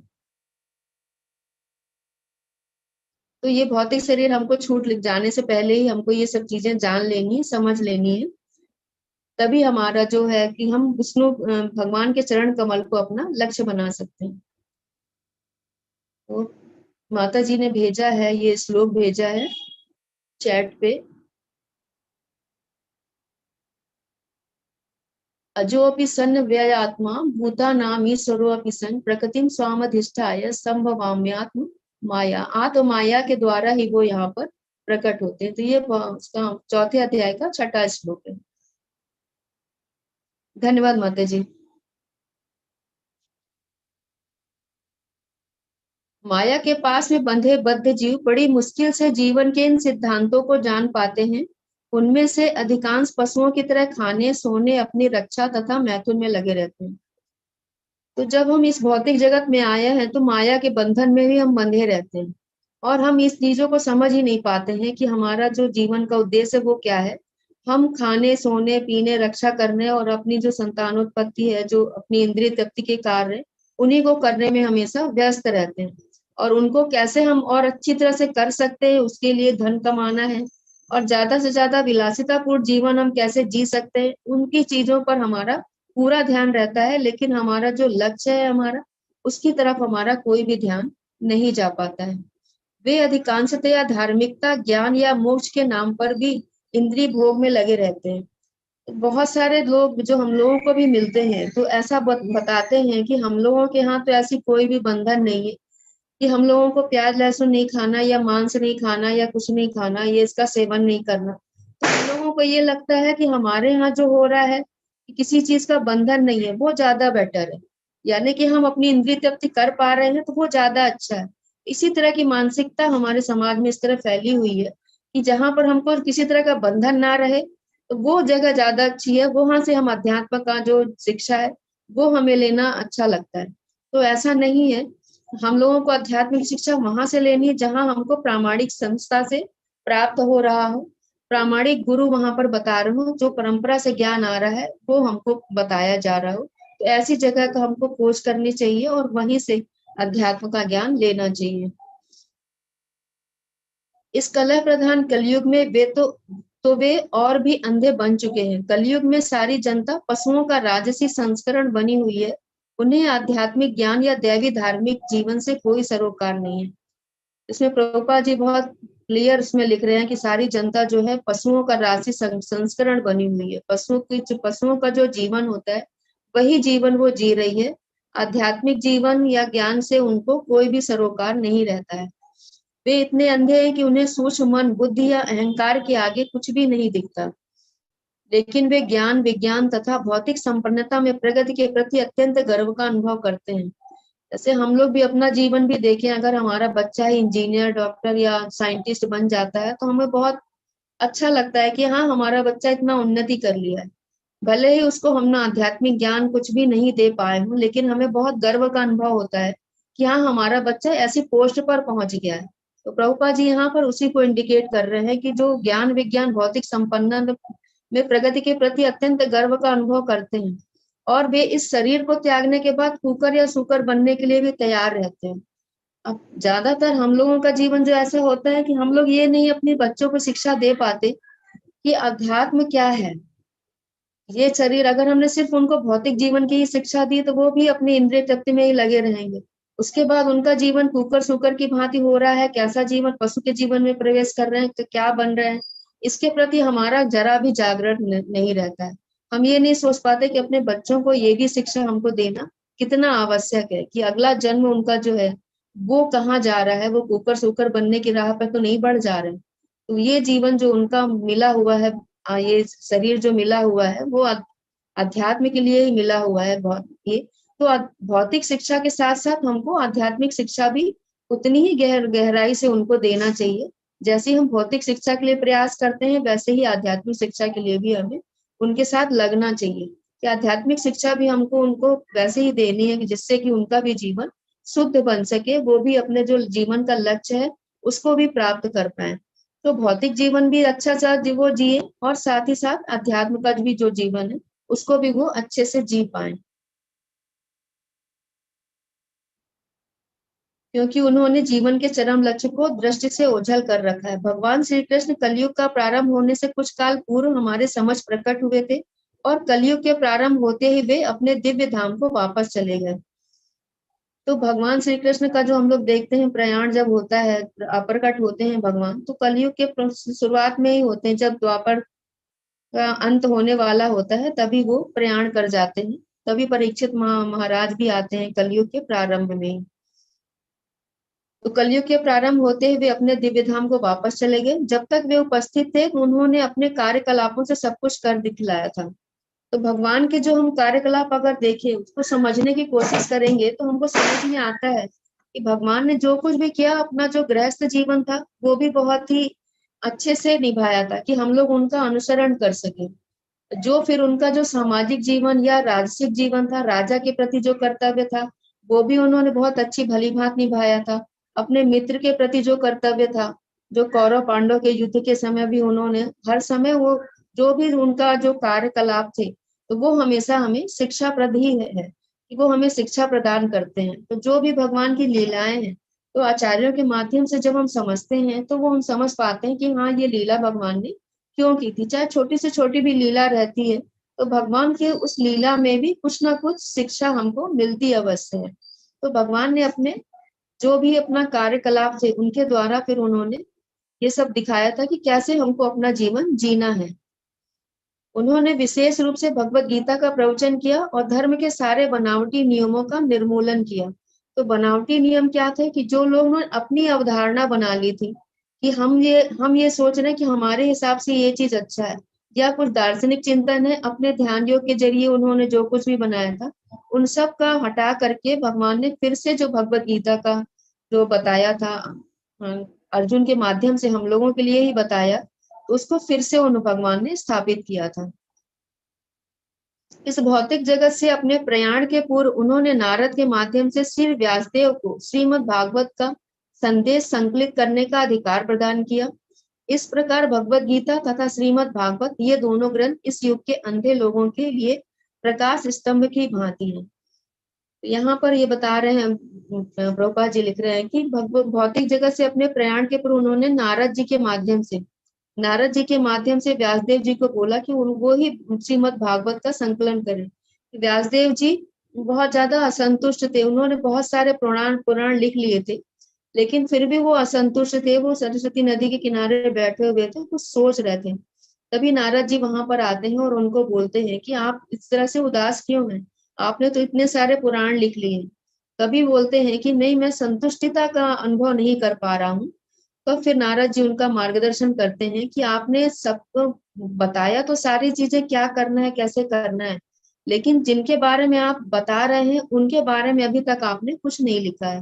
तो ये भौतिक शरीर हमको छूट जाने से पहले ही हमको ये सब चीजें जान लेनी है, समझ लेनी है, तभी हमारा जो है कि हम विष्णु भगवान के चरण कमल को अपना लक्ष्य बना सकते हैं। तो माता जी ने भेजा है, ये श्लोक भेजा है चैट पे। अजोऽपि सन् व्ययात्मा भूतानां ईश्वरो अपि सन् प्रकृतिं स्वामधिष्ठाय संभवाम्यात्म माया। आत्म माया के द्वारा ही वो यहाँ पर प्रकट होते हैं। तो ये उसका चौथे अध्याय का 6वां श्लोक है। धन्यवाद माता जी। माया के पास में बंधे बद्ध जीव बड़ी मुश्किल से जीवन के इन सिद्धांतों को जान पाते हैं। उनमें से अधिकांश पशुओं की तरह खाने, सोने, अपनी रक्षा तथा मैथुन में लगे रहते हैं। तो जब हम इस भौतिक जगत में आए हैं तो माया के बंधन में भी हम बंधे रहते हैं और हम इस चीजों को समझ ही नहीं पाते हैं कि हमारा जो जीवन का उद्देश्य है वो क्या है। हम खाने, सोने, पीने, रक्षा करने और अपनी जो संतानोत्पत्ति है, जो अपनी इंद्रिय तृप्ति के कार्य, उन्हीं को करने में हमेशा व्यस्त रहते हैं और उनको कैसे हम और अच्छी तरह से कर सकते हैं, उसके लिए धन कमाना है और ज्यादा से ज्यादा विलासितापूर्ण जीवन हम कैसे जी सकते हैं, उनकी चीजों पर हमारा पूरा ध्यान रहता है। लेकिन हमारा जो लक्ष्य है हमारा, उसकी तरफ हमारा कोई भी ध्यान नहीं जा पाता है। वे अधिकांशतया धार्मिकता, ज्ञान या मोक्ष के नाम पर भी इंद्रिय भोग में लगे रहते हैं। बहुत सारे लोग जो हम लोगों को भी मिलते हैं तो ऐसा बताते हैं कि हम लोगों के यहाँ तो ऐसी कोई भी बंधन नहीं है कि हम लोगों को प्याज लहसुन नहीं खाना या मांस नहीं खाना या कुछ नहीं खाना, ये इसका सेवन नहीं करना। तो हम लोगों को ये लगता है कि हमारे यहाँ जो हो रहा है कि किसी चीज का बंधन नहीं है, वो ज्यादा बेटर है, यानी कि हम अपनी इंद्रिय तृप्ति कर पा रहे हैं तो वो ज्यादा अच्छा है। इसी तरह की मानसिकता हमारे समाज में इस तरह फैली हुई है कि जहां पर हमको किसी तरह का बंधन ना रहे तो वो जगह ज्यादा अच्छी है, वहां से हम अध्यात्म का जो शिक्षा है वो हमें लेना अच्छा लगता है। तो ऐसा नहीं है, हम लोगों को आध्यात्मिक शिक्षा वहां से लेनी है जहां हमको प्रामाणिक संस्था से प्राप्त हो रहा हो, प्रामाणिक गुरु वहां पर बता रहे हो, जो परंपरा से ज्ञान आ रहा है वो हमको बताया जा रहा हो। तो ऐसी जगह का हमको खोज करनी चाहिए और वहीं से अध्यात्म का ज्ञान लेना चाहिए। इस कलह प्रधान कलयुग में वे और भी अंधे बन चुके हैं। कलयुग में सारी जनता पशुओं का राजसी संस्करण बनी हुई है। उन्हें आध्यात्मिक ज्ञान या दैवी धार्मिक जीवन से कोई सरोकार नहीं है। इसमें प्रभुपाद जी बहुत क्लियर इसमें लिख रहे हैं कि सारी जनता जो है पशुओं का राजसी संस्करण बनी हुई है। पशुओं का जो जीवन होता है वही जीवन वो जी रही है। आध्यात्मिक जीवन या ज्ञान से उनको कोई भी सरोकार नहीं रहता है। वे इतने अंधे हैं कि उन्हें सूक्ष्म मन, बुद्धि या अहंकार के आगे कुछ भी नहीं दिखता, लेकिन वे ज्ञान, विज्ञान तथा भौतिक संपन्नता में प्रगति के प्रति अत्यंत गर्व का अनुभव करते हैं। जैसे हम लोग भी अपना जीवन भी देखें, अगर हमारा बच्चा इंजीनियर, डॉक्टर या साइंटिस्ट बन जाता है तो हमें बहुत अच्छा लगता है कि हाँ, हमारा बच्चा इतना उन्नति कर लिया है। भले ही उसको हम ना आध्यात्मिक ज्ञान कुछ भी नहीं दे पाए हों, लेकिन हमें बहुत गर्व का अनुभव होता है कि हाँ, हमारा बच्चा ऐसी पोस्ट पर पहुंच गया है। तो प्रभुपाद जी यहाँ पर उसी को इंडिकेट कर रहे हैं कि जो ज्ञान, विज्ञान, भौतिक संपन्न में प्रगति के प्रति अत्यंत गर्व का अनुभव करते हैं और वे इस शरीर को त्यागने के बाद कुकर या सूकर बनने के लिए भी तैयार रहते हैं। अब ज्यादातर हम लोगों का जीवन जो ऐसा होता है कि हम लोग ये नहीं अपने बच्चों को शिक्षा दे पाते कि अध्यात्म क्या है। ये शरीर, अगर हमने सिर्फ उनको भौतिक जीवन की ही शिक्षा दी तो वो भी अपनी इंद्रिय तृप्ति में ही लगे रहेंगे। उसके बाद उनका जीवन कुकर सूकर की भांति हो रहा है, कैसा जीवन पशु के जीवन में प्रवेश कर रहे हैं, तो क्या बन रहे हैं, इसके प्रति हमारा जरा भी जागरण नहीं रहता है। हम ये नहीं सोच पाते कि अपने बच्चों को ये भी शिक्षा हमको देना कितना आवश्यक है कि अगला जन्म उनका जो है वो कहाँ जा रहा है, वो कुकर सूकर बनने की राह पर तो नहीं बढ़ जा रहे। तो ये जीवन जो उनका मिला हुआ है, ये शरीर जो मिला हुआ है वो अध्यात्म के लिए ही मिला हुआ है। ये तो भौतिक शिक्षा के साथ साथ हमको आध्यात्मिक शिक्षा भी उतनी ही गहराई से उनको देना चाहिए। जैसे हम भौतिक शिक्षा के लिए प्रयास करते हैं, वैसे ही आध्यात्मिक शिक्षा के लिए भी हमें उनके साथ लगना चाहिए कि आध्यात्मिक शिक्षा भी हमको उनको वैसे ही देनी है कि जिससे कि उनका भी जीवन शुद्ध बन सके, वो भी अपने जो जीवन का लक्ष्य है उसको भी प्राप्त कर पाए। तो भौतिक जीवन भी अच्छा सा वो जिए और साथ ही साथ अध्यात्म का भी जो जीवन है उसको भी वो अच्छे से जी पाए, क्योंकि उन्होंने जीवन के चरम लक्ष्य को दृष्टि से ओझल कर रखा है। भगवान श्री कृष्ण कलयुग का प्रारंभ होने से कुछ काल पूर्व हमारे समझ प्रकट हुए थे और कलयुग के प्रारंभ होते ही वे अपने दिव्य धाम को वापस चले गए। तो भगवान श्री कृष्ण का जो हम लोग देखते हैं प्रयाण जब होता है, प्रकट होते हैं भगवान, तो कलयुग के शुरुआत में ही होते हैं। जब द्वापर का अंत होने वाला होता है तभी वो प्रयाण कर जाते हैं, तभी परीक्षित महाराज भी आते हैं कलयुग के प्रारंभ में। तो कलयुग के प्रारंभ होते ही वे अपने दिव्य धाम को वापस चले गए। जब तक वे उपस्थित थे उन्होंने अपने कार्यकलापों से सब कुछ कर दिखलाया था। तो भगवान के जो हम कार्यकलाप अगर देखें, उसको समझने की कोशिश करेंगे तो हमको समझ में आता है कि भगवान ने जो कुछ भी किया, अपना जो गृहस्थ जीवन था वो भी बहुत ही अच्छे से निभाया था कि हम लोग उनका अनुसरण कर सके। जो फिर उनका जो सामाजिक जीवन या राजसिक जीवन था, राजा के प्रति जो कर्तव्य था वो भी उन्होंने बहुत अच्छी भली भांति निभाया था। अपने मित्र के प्रति जो कर्तव्य था, जो कौरव पांडव के युद्ध के समय भी उन्होंने हर समय वो जो भी उनका जो कार्यकलाप थे तो वो हमेशा हमें शिक्षाप्रद ही है कि वो हमें शिक्षा प्रदान करते हैं। तो जो भी भगवान की लीलाएं हैं तो आचार्यों के माध्यम से जब हम समझते हैं तो वो हम समझ पाते हैं कि हाँ ये लीला भगवान ने क्यों की थी। चाहे छोटी से छोटी भी लीला रहती है तो भगवान के उस लीला में भी कुछ ना कुछ शिक्षा हमको मिलती अवश्य है। तो भगवान ने अपने जो भी अपना कार्यकलाप थे उनके द्वारा फिर उन्होंने ये सब दिखाया था कि कैसे हमको अपना जीवन जीना है। उन्होंने विशेष रूप से भगवत गीता का प्रवचन किया और धर्म के सारे बनावटी नियमों का निर्मूलन किया। तो बनावटी नियम क्या थे कि जो लोग ने अपनी अवधारणा बना ली थी कि हम ये सोच रहे हैं कि हमारे हिसाब से ये चीज अच्छा है, या कुछ दार्शनिक चिंतन है, अपने ध्यान योग के जरिए उन्होंने जो कुछ भी बनाया था उन सब का हटा करके भगवान ने फिर से जो भगवत गीता का जो बताया था अर्जुन के माध्यम से हम लोगों के लिए ही बताया, उसको फिर से उन भगवान ने स्थापित किया था। इस भौतिक जगत से अपने प्रयाण के पूर्व उन्होंने नारद के माध्यम से श्री व्यासदेव को श्रीमद् भागवत का संदेश संकलित करने का अधिकार प्रदान किया। इस प्रकार भगवत गीता तथा श्रीमद् भागवत ये दोनों ग्रंथ इस युग के अंधे लोगों के लिए प्रकाश स्तंभ की भांति हैं। यहाँ पर ये बता रहे हैं, प्रभुपाद जी लिख रहे हैं कि भौतिक जगत से अपने प्रयाण के पूर्व उन्होंने नारद जी के माध्यम से व्यासदेव जी को बोला कि वो ही श्रीमद् भागवत का संकलन करें। व्यासदेव जी बहुत ज्यादा असंतुष्ट थे, उन्होंने बहुत सारे पुराण लिख लिए थे, लेकिन फिर भी वो असंतुष्ट थे। वो सरस्वती नदी के किनारे बैठे हुए थे, कुछ सोच रहे थे। तभी नारद जी वहां पर आते हैं और उनको बोलते हैं कि आप इस तरह से उदास क्यों हैं, आपने तो इतने सारे पुराण लिख लिए। तभी बोलते हैं कि नहीं, मैं संतुष्टिता का अनुभव नहीं कर पा रहा हूँ। तो फिर नारद जी उनका मार्गदर्शन करते हैं कि आपने सबको बताया तो सारी चीजें क्या करना है, कैसे करना है, लेकिन जिनके बारे में आप बता रहे हैं उनके बारे में अभी तक आपने कुछ नहीं लिखा है।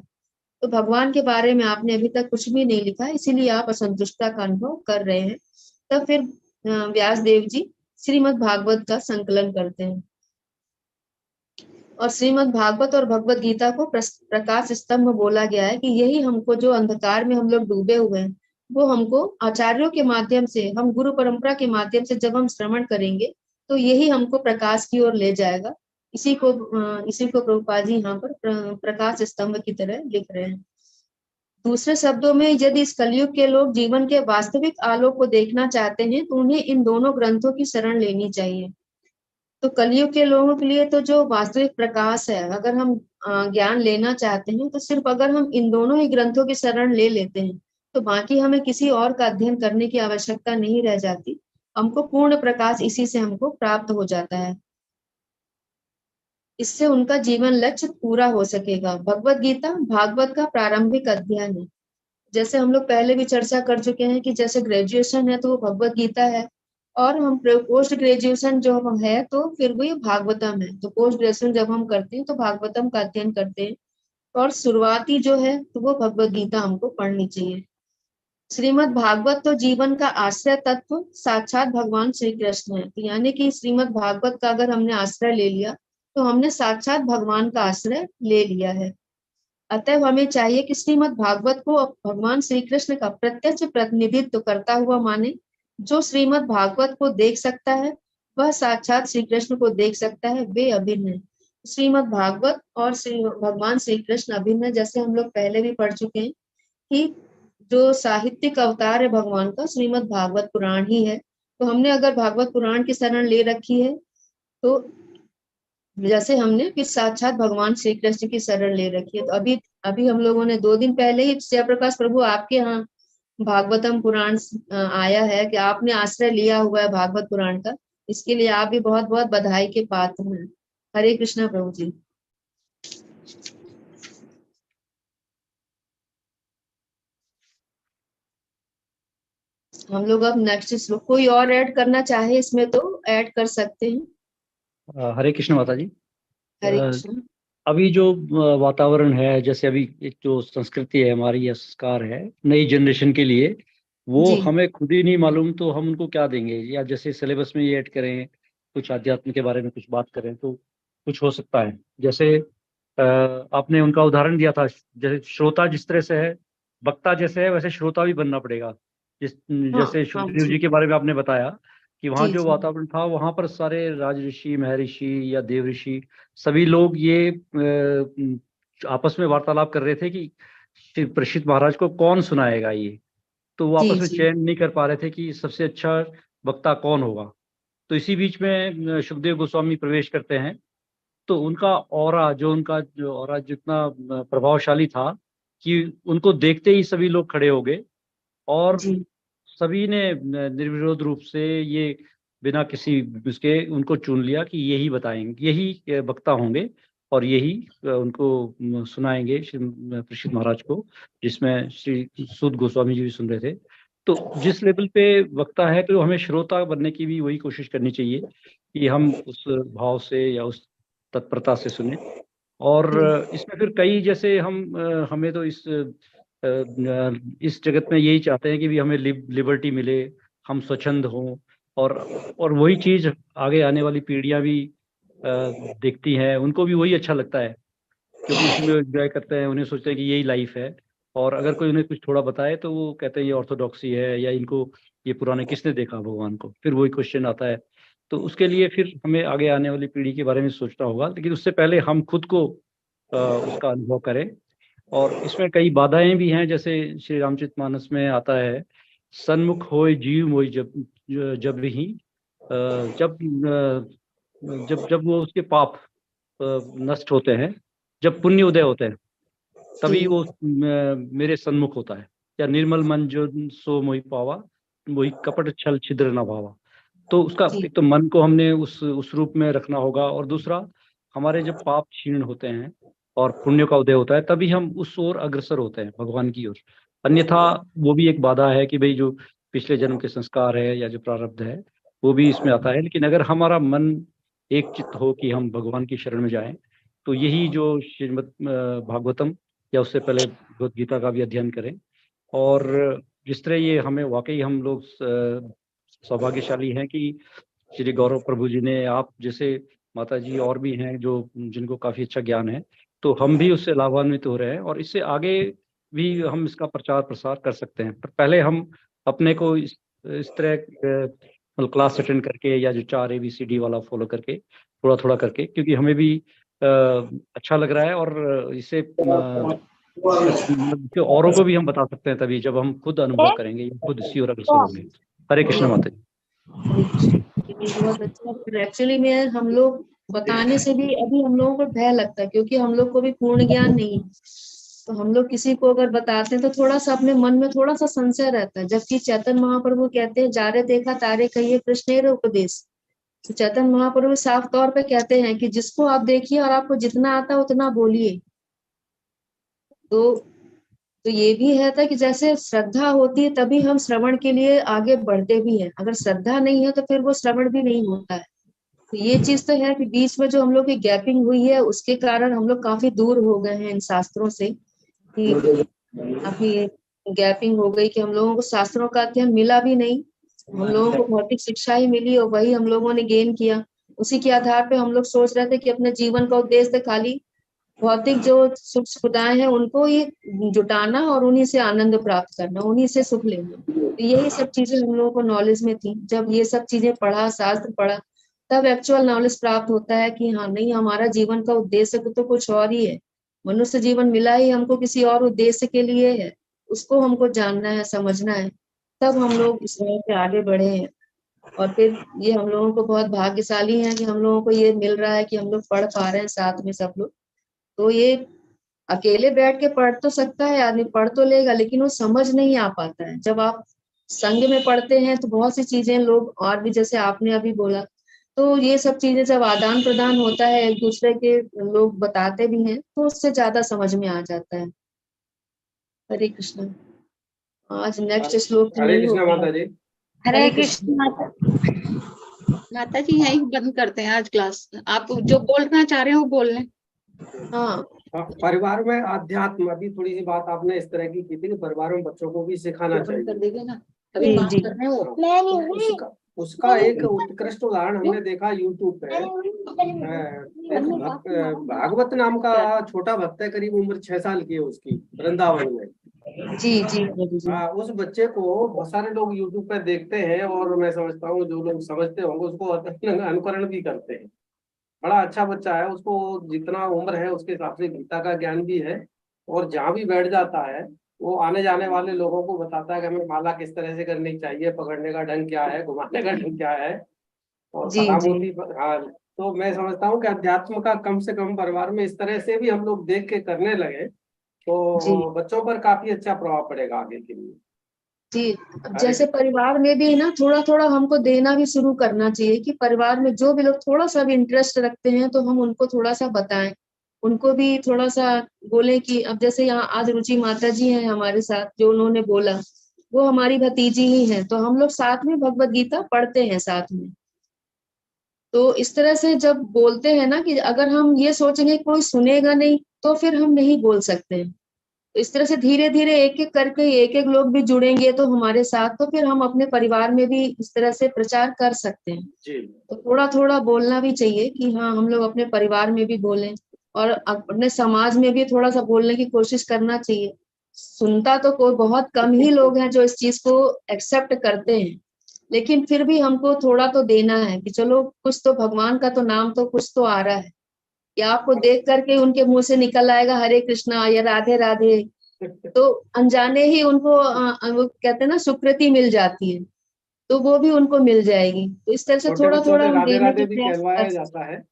तो भगवान के बारे में आपने अभी तक कुछ भी नहीं लिखा है, इसीलिए आप असंतुष्टता का अनुभव कर रहे हैं। तब फिर व्यास देव जी श्रीमद् भागवत का संकलन करते हैं और श्रीमद् भागवत और भगवत गीता को प्रकाश स्तंभ बोला गया है कि यही हमको, जो अंधकार में हम लोग डूबे हुए हैं, वो हमको आचार्यों के माध्यम से, हम गुरु परंपरा के माध्यम से जब हम श्रवण करेंगे तो यही हमको प्रकाश की ओर ले जाएगा। इसी को प्रभुपाद जी यहाँ पर प्रकाश स्तंभ की तरह लिख रहे हैं। दूसरे शब्दों में, यदि इस कलयुग के लोग जीवन के वास्तविक आलोक को देखना चाहते हैं तो उन्हें इन दोनों ग्रंथों की शरण लेनी चाहिए। तो कलयुग के लोगों के लिए तो जो वास्तविक प्रकाश है, अगर हम ज्ञान लेना चाहते हैं तो सिर्फ अगर हम इन दोनों ही ग्रंथों की शरण ले लेते हैं तो बाकी हमें किसी और का अध्ययन करने की आवश्यकता नहीं रह जाती। हमको पूर्ण प्रकाश इसी से हमको प्राप्त हो जाता है। इससे उनका जीवन लक्ष्य पूरा हो सकेगा। भगवत गीता भागवत का प्रारंभिक अध्ययन है। जैसे हम लोग पहले भी चर्चा कर चुके हैं कि जैसे ग्रेजुएशन है तो वो भगवत गीता है, और हम पोस्ट ग्रेजुएशन जो हम है तो फिर वो ये भागवतम है। तो पोस्ट ग्रेजुएशन जब हम करते हैं तो भागवतम का अध्ययन करते हैं, और शुरुआती जो है तो वो भगवत गीता हमको पढ़नी चाहिए। श्रीमद् भागवत तो जीवन का आश्रय तत्व साक्षात भगवान श्री कृष्ण है। तो यानी कि श्रीमद् भागवत का अगर हमने आश्रय ले लिया तो हमने साक्षात भगवान का आश्रय ले लिया है। अतः हमें चाहिए कि श्रीमद् भागवत को भगवान श्री कृष्ण का प्रत्यक्ष प्रतिनिधित्व करता हुआ माने। जो श्रीमद् भागवत को देख सकता है वह साक्षात श्री कृष्ण को देख सकता है, वे अभिन्न है। श्रीमद् भागवत और भगवान श्री कृष्ण अभिन्न है। जैसे हम लोग पहले भी पढ़ चुके हैं कि जो साहित्यिक अवतार है भगवान का, श्रीमद् भागवत पुराण ही है। तो हमने अगर भागवत पुराण की शरण ले रखी है तो जैसे हमने फिर साक्षात भगवान श्री कृष्ण की शरण ले रखी है। तो अभी हम लोगों ने 2 दिन पहले ही जयप्रकाश प्रभु आपके यहाँ भागवतम पुराण आया है कि आपने आश्रय लिया हुआ है भागवत पुराण का। इसके लिए आप भी बहुत बहुत बधाई के पात्र हैं। हरे कृष्णा प्रभु जी। हम लोग अब नेक्स्ट श्लोक, कोई और ऐड करना चाहे इसमें तो ऐड कर सकते हैं। हरे कृष्ण माता जी। हरे कृष्ण। अभी जो वातावरण है, जैसे अभी एक जो संस्कृति है हमारी या संस्कार है नई जनरेशन के लिए, वो जी। हमें खुद ही नहीं मालूम तो हम उनको क्या देंगे। या जैसे सिलेबस में ये ऐड करें, कुछ आध्यात्म के बारे में कुछ बात करें तो कुछ हो सकता है। जैसे आपने उनका उदाहरण दिया था, जैसे श्रोता जिस तरह से है, वक्ता जैसे है वैसे श्रोता भी बनना पड़ेगा। जैसे हाँ शुभदेव जी जी के बारे में आपने बताया कि वहाँ जी जो जी वातावरण था वहाँ पर सारे राजऋषि, महर्षि या देव ऋषि सभी लोग ये आपस में वार्तालाप कर रहे थे कि श्री परीक्षित महाराज को कौन सुनाएगा ये, तो वो जी, आपस में जी। चयन नहीं कर पा रहे थे कि सबसे अच्छा वक्ता कौन होगा। तो इसी बीच में सुखदेव गोस्वामी प्रवेश करते हैं। तो उनका ऑरा जो ऑरा जितना प्रभावशाली था कि उनको देखते ही सभी लोग खड़े हो गए और जी, सभी ने निर्विरोध रूप से ये बिना किसी उसके उनको चुन लिया कि यही बताएंगे, यही वक्ता होंगे और यही उनको सुनाएंगे श्री परीक्षित महाराज को, जिसमें श्री सूत गोस्वामी जी भी सुन रहे थे। तो जिस लेवल पे वक्ता है तो हमें श्रोता बनने की भी वही कोशिश करनी चाहिए कि हम उस भाव से या उस तत्परता से सुने। और इसमें फिर कई जैसे हमें तो इस जगत में यही चाहते हैं कि भी हमें लिबर्टी मिले, हम स्वच्छंद हों, और वही चीज आगे आने वाली पीढ़ियां भी देखती हैं, उनको भी वही अच्छा लगता है क्योंकि उसी में एंजॉय करते हैं, उन्हें सोचते हैं कि यही लाइफ है। और अगर कोई उन्हें कुछ थोड़ा बताए तो वो कहते हैं ये ऑर्थोडॉक्सी है, या इनको ये पुराने किसने देखा भगवान को, फिर वही क्वेश्चन आता है। तो उसके लिए फिर हमें आगे आने वाली पीढ़ी के बारे में सोचना होगा, लेकिन उससे पहले हम खुद को उसका अनुभव करें। और इसमें कई बाधाएं भी हैं, जैसे श्री रामचरितमानस में आता है, सन्मुख होय जीव मोय जब ही जब जब जब वो उसके पाप नष्ट होते हैं, जब पुण्य उदय होते हैं, तभी वो मेरे सन्मुख होता है। या निर्मल मन जो सो मोहि पावा, मोहि कपट छल छिद्र न भावा। तो उसका एक तो मन को हमने उस रूप में रखना होगा, और दूसरा हमारे जब पाप क्षीण होते हैं और पुण्य का उदय होता है, तभी हम उस ओर अग्रसर होते हैं भगवान की ओर। अन्यथा वो भी एक बाधा है कि भाई जो पिछले जन्म के संस्कार है या जो प्रारब्ध है वो भी इसमें आता है। लेकिन अगर हमारा मन एक चित्त हो कि हम भगवान की शरण में जाएं, तो यही जो श्रीमद् भागवतम या उससे पहले भगवद गीता का भी अध्ययन करें। और जिस तरह ये हमें वाकई हम लोग सौभाग्यशाली हैं कि श्री गौरव प्रभु जी ने, आप जैसे माता जी और भी हैं जो जिनको काफी अच्छा ज्ञान है, तो हम भी उससे लाभान्वित हो रहे हैं और इससे आगे भी हम इसका प्रचार प्रसार कर सकते हैं। पर पहले हम अपने को इस तरह क्लास अटेंड करके या जो 4 ABCD वाला फॉलो करके थोड़ा थोड़ा करके, क्योंकि हमें भी अच्छा लग रहा है और इससे औरों को भी हम बता सकते हैं तभी जब हम खुद अनुभव करेंगे या खुद इसी और अग्रसर होंगे। हरे कृष्ण माता जी। बहुत अच्छा। फिर एक्चुअली में हम लोग बताने से भी अभी हम लोगों को भय लगता है, क्योंकि हम लोग को भी पूर्ण ज्ञान नहीं है। तो हम लोग किसी को अगर बताते हैं तो थोड़ा सा अपने मन में थोड़ा सा संशय रहता है। जबकि चैतन्य महाप्रभु कहते हैं, जारे देखा तारे कहिए कृष्णेर उपदेश। तो चैतन्य महाप्रभु साफ तौर पे कहते हैं कि जिसको आप देखिए और आपको जितना आता है उतना बोलिए। तो ये भी है था कि जैसे श्रद्धा होती है तभी हम श्रवण के लिए आगे बढ़ते भी हैं। अगर श्रद्धा नहीं है तो फिर वो श्रवण भी नहीं होता है। तो ये चीज तो है कि बीच में जो हम लोग की गैपिंग हुई है उसके कारण हम लोग काफी दूर हो गए हैं इन शास्त्रों से, कि काफी गैपिंग हो गई कि हम लोगों को शास्त्रों का अध्ययन मिला भी नहीं। हम लोगों को भौतिक शिक्षा ही मिली और वही हम लोगों ने गेन किया। उसी के आधार पे हम लोग सोच रहे थे कि अपने जीवन का उद्देश्य खाली भौतिक जो सुख सुविधाएं हैं उनको ही जुटाना और उन्हीं से आनंद प्राप्त करना, उन्हीं से सुख लेना। तो यही सब चीजें हम लोगों को नॉलेज में थी। जब ये सब चीजें पढ़ा, शास्त्र पढ़ा, तब एक्चुअल नॉलेज प्राप्त होता है कि हाँ नहीं, हमारा जीवन का उद्देश्य तो कुछ और ही है। मनुष्य जीवन मिला ही हमको किसी और उद्देश्य के लिए है, उसको हमको जानना है, समझना है। तब हम लोग इस तरह से आगे बढ़े हैं। और फिर ये हम लोगों को बहुत भाग्यशाली है कि हम लोगों को ये मिल रहा है कि हम लोग पढ़ पा रहे हैं साथ में सब लोग। तो ये अकेले बैठ के पढ़ तो सकता है आदमी, पढ़ तो लेगा, लेकिन वो समझ नहीं आ पाता है। जब आप संग में पढ़ते हैं तो बहुत सी चीजें लोग, और भी जैसे आपने अभी बोला, तो ये सब चीजें जब आदान प्रदान होता है, एक दूसरे के लोग बताते भी हैं, तो उससे ज्यादा समझ में आ जाता है। हरे कृष्ण। आज नेक्स्ट श्लोक तो हरे नहीं कृष्ण होगा। माता जी। हरे कृष्ण माता। माता जी यही बंद करते हैं आज क्लास। आप जो बोलना चाह रहे हो बोल लें। हाँ, परिवार में अध्यात्म, अभी थोड़ी सी बात आपने इस तरह की थी कि परिवार में बच्चों को भी सिखाना बंद कर चाहिए। देंगे ना, अभी बात जी। कर रहे हो। मैं नहीं उसका एक उत्कृष्ट उदाहरण हमने देखा यूट्यूब पे। एक भागवत नाम का छोटा भक्त है, करीब उम्र 6 साल की है उसकी, वृंदावन में। जी जी। हाँ, उस बच्चे को बहुत सारे लोग यूट्यूब पर देखते हैं और मैं समझता हूँ जो लोग समझते होंगे उसको अनुकरण भी करते हैं। बड़ा अच्छा बच्चा है, उसको जितना उम्र है उसके हिसाब से गीता का ज्ञान भी है और जहाँ भी बैठ जाता है वो आने जाने वाले लोगों को बताता है कि हमें माला किस तरह से करनी चाहिए, पकड़ने का ढंग क्या है, घुमाने का ढंग क्या है, और जी, सलामती हाँ। तो मैं समझता हूँ कि अध्यात्म का कम से कम परिवार में इस तरह से भी हम लोग देख के करने लगे जी, तो बच्चों पर काफी अच्छा प्रभाव पड़ेगा आगे के लिए। जी। जैसे परिवार में भी ना थोड़ा थोड़ा हमको देना भी शुरू करना चाहिए कि परिवार में जो भी लोग थोड़ा सा भी इंटरेस्ट रखते हैं तो हम उनको थोड़ा सा बताएं, उनको भी थोड़ा सा बोले कि अब जैसे यहाँ आज रुचि माता जी हैं हमारे साथ, जो उन्होंने बोला वो हमारी भतीजी ही है, तो हम लोग साथ में भगवत गीता पढ़ते हैं साथ में। तो इस तरह से जब बोलते हैं ना कि अगर हम ये सोचेंगे कोई सुनेगा नहीं तो फिर हम नहीं बोल सकते हैं। तो इस तरह से धीरे धीरे एक एक करके एक एक लोग भी जुड़ेंगे तो हमारे साथ, तो फिर हम अपने परिवार में भी इस तरह से प्रचार कर सकते हैं। जी। तो थोड़ा थोड़ा बोलना भी चाहिए कि हाँ हम लोग अपने परिवार में भी बोलें और अपने समाज में भी थोड़ा सा बोलने की कोशिश करना चाहिए। सुनता तो कोई बहुत कम ही लोग हैं जो इस चीज को एक्सेप्ट करते हैं, लेकिन फिर भी हमको थोड़ा तो देना है कि चलो कुछ तो भगवान का तो नाम तो कुछ तो आ रहा है, या आपको देख करके उनके मुंह से निकल आएगा हरे कृष्णा या राधे राधे, तो अनजाने ही उनको वो कहते हैं ना सुकृति मिल जाती है, तो वो भी उनको मिल जाएगी। तो इस तरह से छोटे थोड़ा बच्चों थोड़ा से हम राधे देने राधे की भी प्रयास कहलवाया कर जाता है।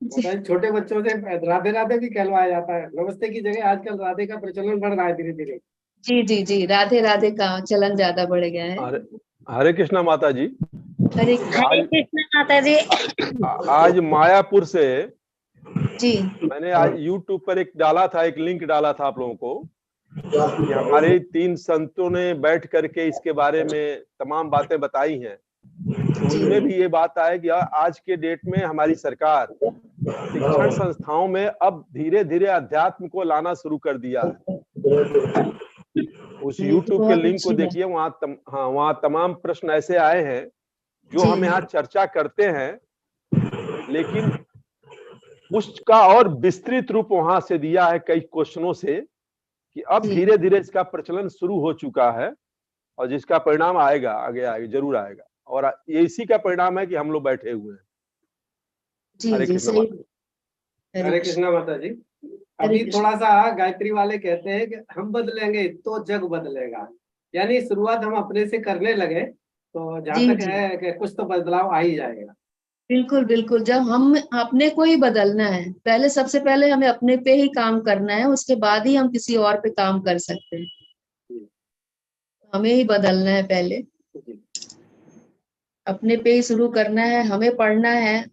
जी, बताइए, छोटे बच्चों से राधे राधे भी कहलवाया जाता है। नमस्ते की जगह आजकल राधे का प्रचलन बढ़ रहा है धीरे धीरे। जी, जी, जी, राधे राधे का चलन ज्यादा बढ़ गया है। हरे हरे कृष्णा माता जी। हरे हरे आज कृष्ण माता जी। आज मायापुर से जी, मैंने आज YouTube पर एक डाला था, एक लिंक डाला था आप लोगों को कि हमारे 3 संतों ने बैठ करके इसके बारे में तमाम बातें बताई हैं। तो उनमें भी ये बात है कि आज के डेट में हमारी सरकार शिक्षण संस्थाओं में अब धीरे धीरे अध्यात्म को लाना शुरू कर दिया है। उस ये तो YouTube के बहुत लिंक को अच्छी बात। देखिए, वहाँ तमाम प्रश्न ऐसे आए हैं जो जी, हम यहाँ चर्चा करते हैं, लेकिन उसका और विस्तृत रूप वहां से दिया है कई क्वेश्चनों से कि अब जी, धीरे धीरे इसका प्रचलन शुरू हो चुका है और जिसका परिणाम आएगा, आगे आएगा, जरूर आएगा। और ये इसी का परिणाम है कि हम लोग बैठे हुए हैं। जी, हरे जी, कृष्ण सही। माता। हरे कृष्णा माता जी। हरे अभी कृष्ण। थोड़ा सा गायत्री वाले कहते हैं कि हम बदलेंगे तो जग बदलेगा, यानी शुरुआत हम अपने से करने लगे तो जहां जी, तक जी, है कि कुछ तो बदलाव आ ही जाएगा। बिल्कुल बिल्कुल। जब हम अपने को ही बदलना है, पहले सबसे पहले हमें अपने पे ही काम करना है, उसके बाद ही हम किसी और पे काम कर सकते हैं। हमें ही बदलना है पहले, अपने पे ही शुरू करना है, हमें पढ़ना है।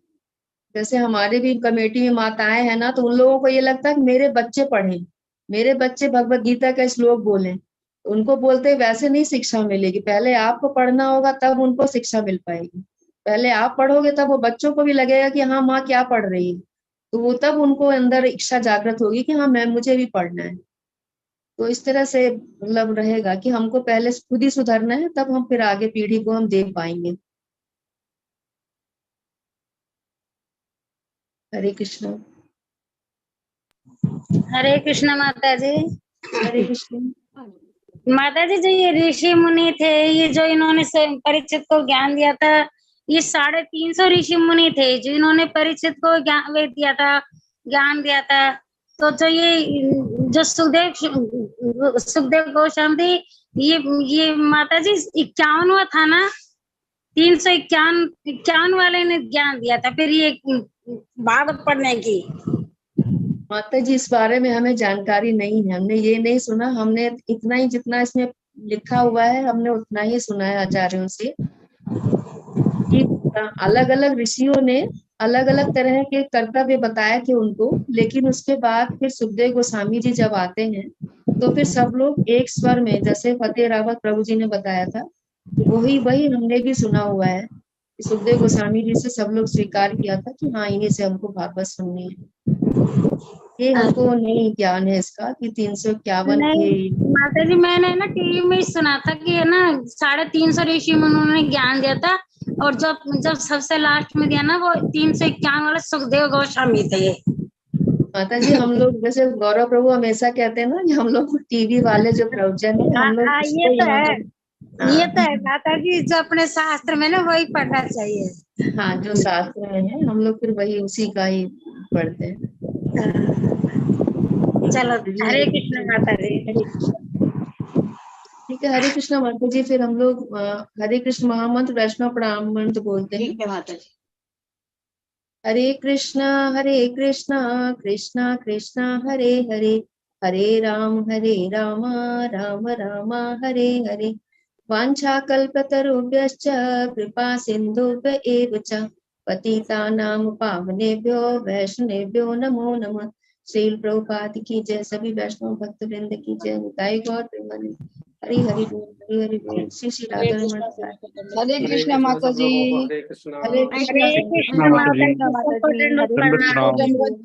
जैसे हमारे भी कमेटी में माताएं हैं ना, तो उन लोगों को ये लगता है कि मेरे बच्चे पढ़ें, मेरे बच्चे भगवत गीता का श्लोक बोलें। उनको बोलते वैसे नहीं शिक्षा मिलेगी, पहले आपको पढ़ना होगा तब उनको शिक्षा मिल पाएगी। पहले आप पढ़ोगे तब वो बच्चों को भी लगेगा कि हाँ माँ क्या पढ़ रही है, तो वो तब उनको अंदर इच्छा जागृत होगी कि हाँ मैं मुझे भी पढ़ना है। तो इस तरह से मतलब रहेगा कि हमको पहले खुद ही सुधरना है, तब हम फिर आगे पीढ़ी को हम दे पाएंगे। हरे कृष्ण। हरे कृष्ण माता जी। हरे कृष्ण। माता जी, जो ये ऋषि मुनि थे, ये जो इन्होंने परीक्षित को ज्ञान दिया था, ये 350 ऋषि मुनि थे जो इन्होंने परीक्षित को ज्ञान दिया था, ज्ञान दिया था। तो जो ये जो सुखदेव गोस्वामी, ये माता जी 51वां था ना, 351 वाले ने ज्ञान दिया था फिर ये भागवत पढ़ने की। माता जी इस बारे में हमें जानकारी नहीं है, हमने ये नहीं सुना। हमने इतना ही जितना इसमें लिखा हुआ है हमने उतना ही सुना है आचार्यों से कि अलग अलग ऋषियों ने अलग अलग तरह के कर्तव्य बताए थे उनको, लेकिन उसके बाद फिर सुखदेव गोस्वामी जी जब आते हैं तो फिर सब लोग एक स्वर में, जैसे फतेह रावत प्रभु जी ने बताया था, वही वही हमने भी सुना हुआ है। सुखदेव गोस्वामी जी से सब लोग स्वीकार किया था कि हाँ इन्हीं से हमको भागवत सुननी है। ये हमको नहीं ज्ञान है इसका कि 351 थे। नहीं माता जी, मैंने ना टीवी में सुना था कि है ना 350 ऋषि मुनियों ने ज्ञान दिया था, और जब सबसे लास्ट में दिया ना वो 351 वाले सुखदेव गोस्वामी थे। माता जी हम लोग जैसे गौरव प्रभु हमेशा कहते हैं ना कि हम लोग टीवी वाले जो प्रवचन है हम लोग ये तो है, ये तो है माता जी, जो अपने शास्त्र में ना वही पढ़ना चाहिए। हाँ, जो शास्त्र में है हम लोग फिर वही उसी का ही पढ़ते हैं। चलो हरे कृष्ण माता जी। ठीक है, हरे कृष्णा माता जी। फिर हम लोग हरे कृष्ण महामंत्र वैष्णव प्रणाम मंत्र बोलते हैं। ठीक है माता जी। हरे कृष्णा कृष्णा कृष्णा हरे हरे, हरे राम राम राम हरे हरे। वाञ्छाकल्पतरुभ्यश्च कृपा सिन्धुभ्य एव च पतितानां पावनेभ्यो वैष्णवेभ्यो नमो नमः। श्रील प्रभुपाद की जय। सभी वैष्णव भक्त वृंद की जय। निताई गौर प्रेमानंद। हरि हरि बोल, हरि हरि बोल। श्री श्री हरे राधा कृष्णा रमण। हरे कृष्णा माता जी। हरे कृष्णा। हरे हरे कृष्णा। कृष्ण माता जी, सबको दंडवत दंडवत प्रणाम। प्रणाम। दंडवत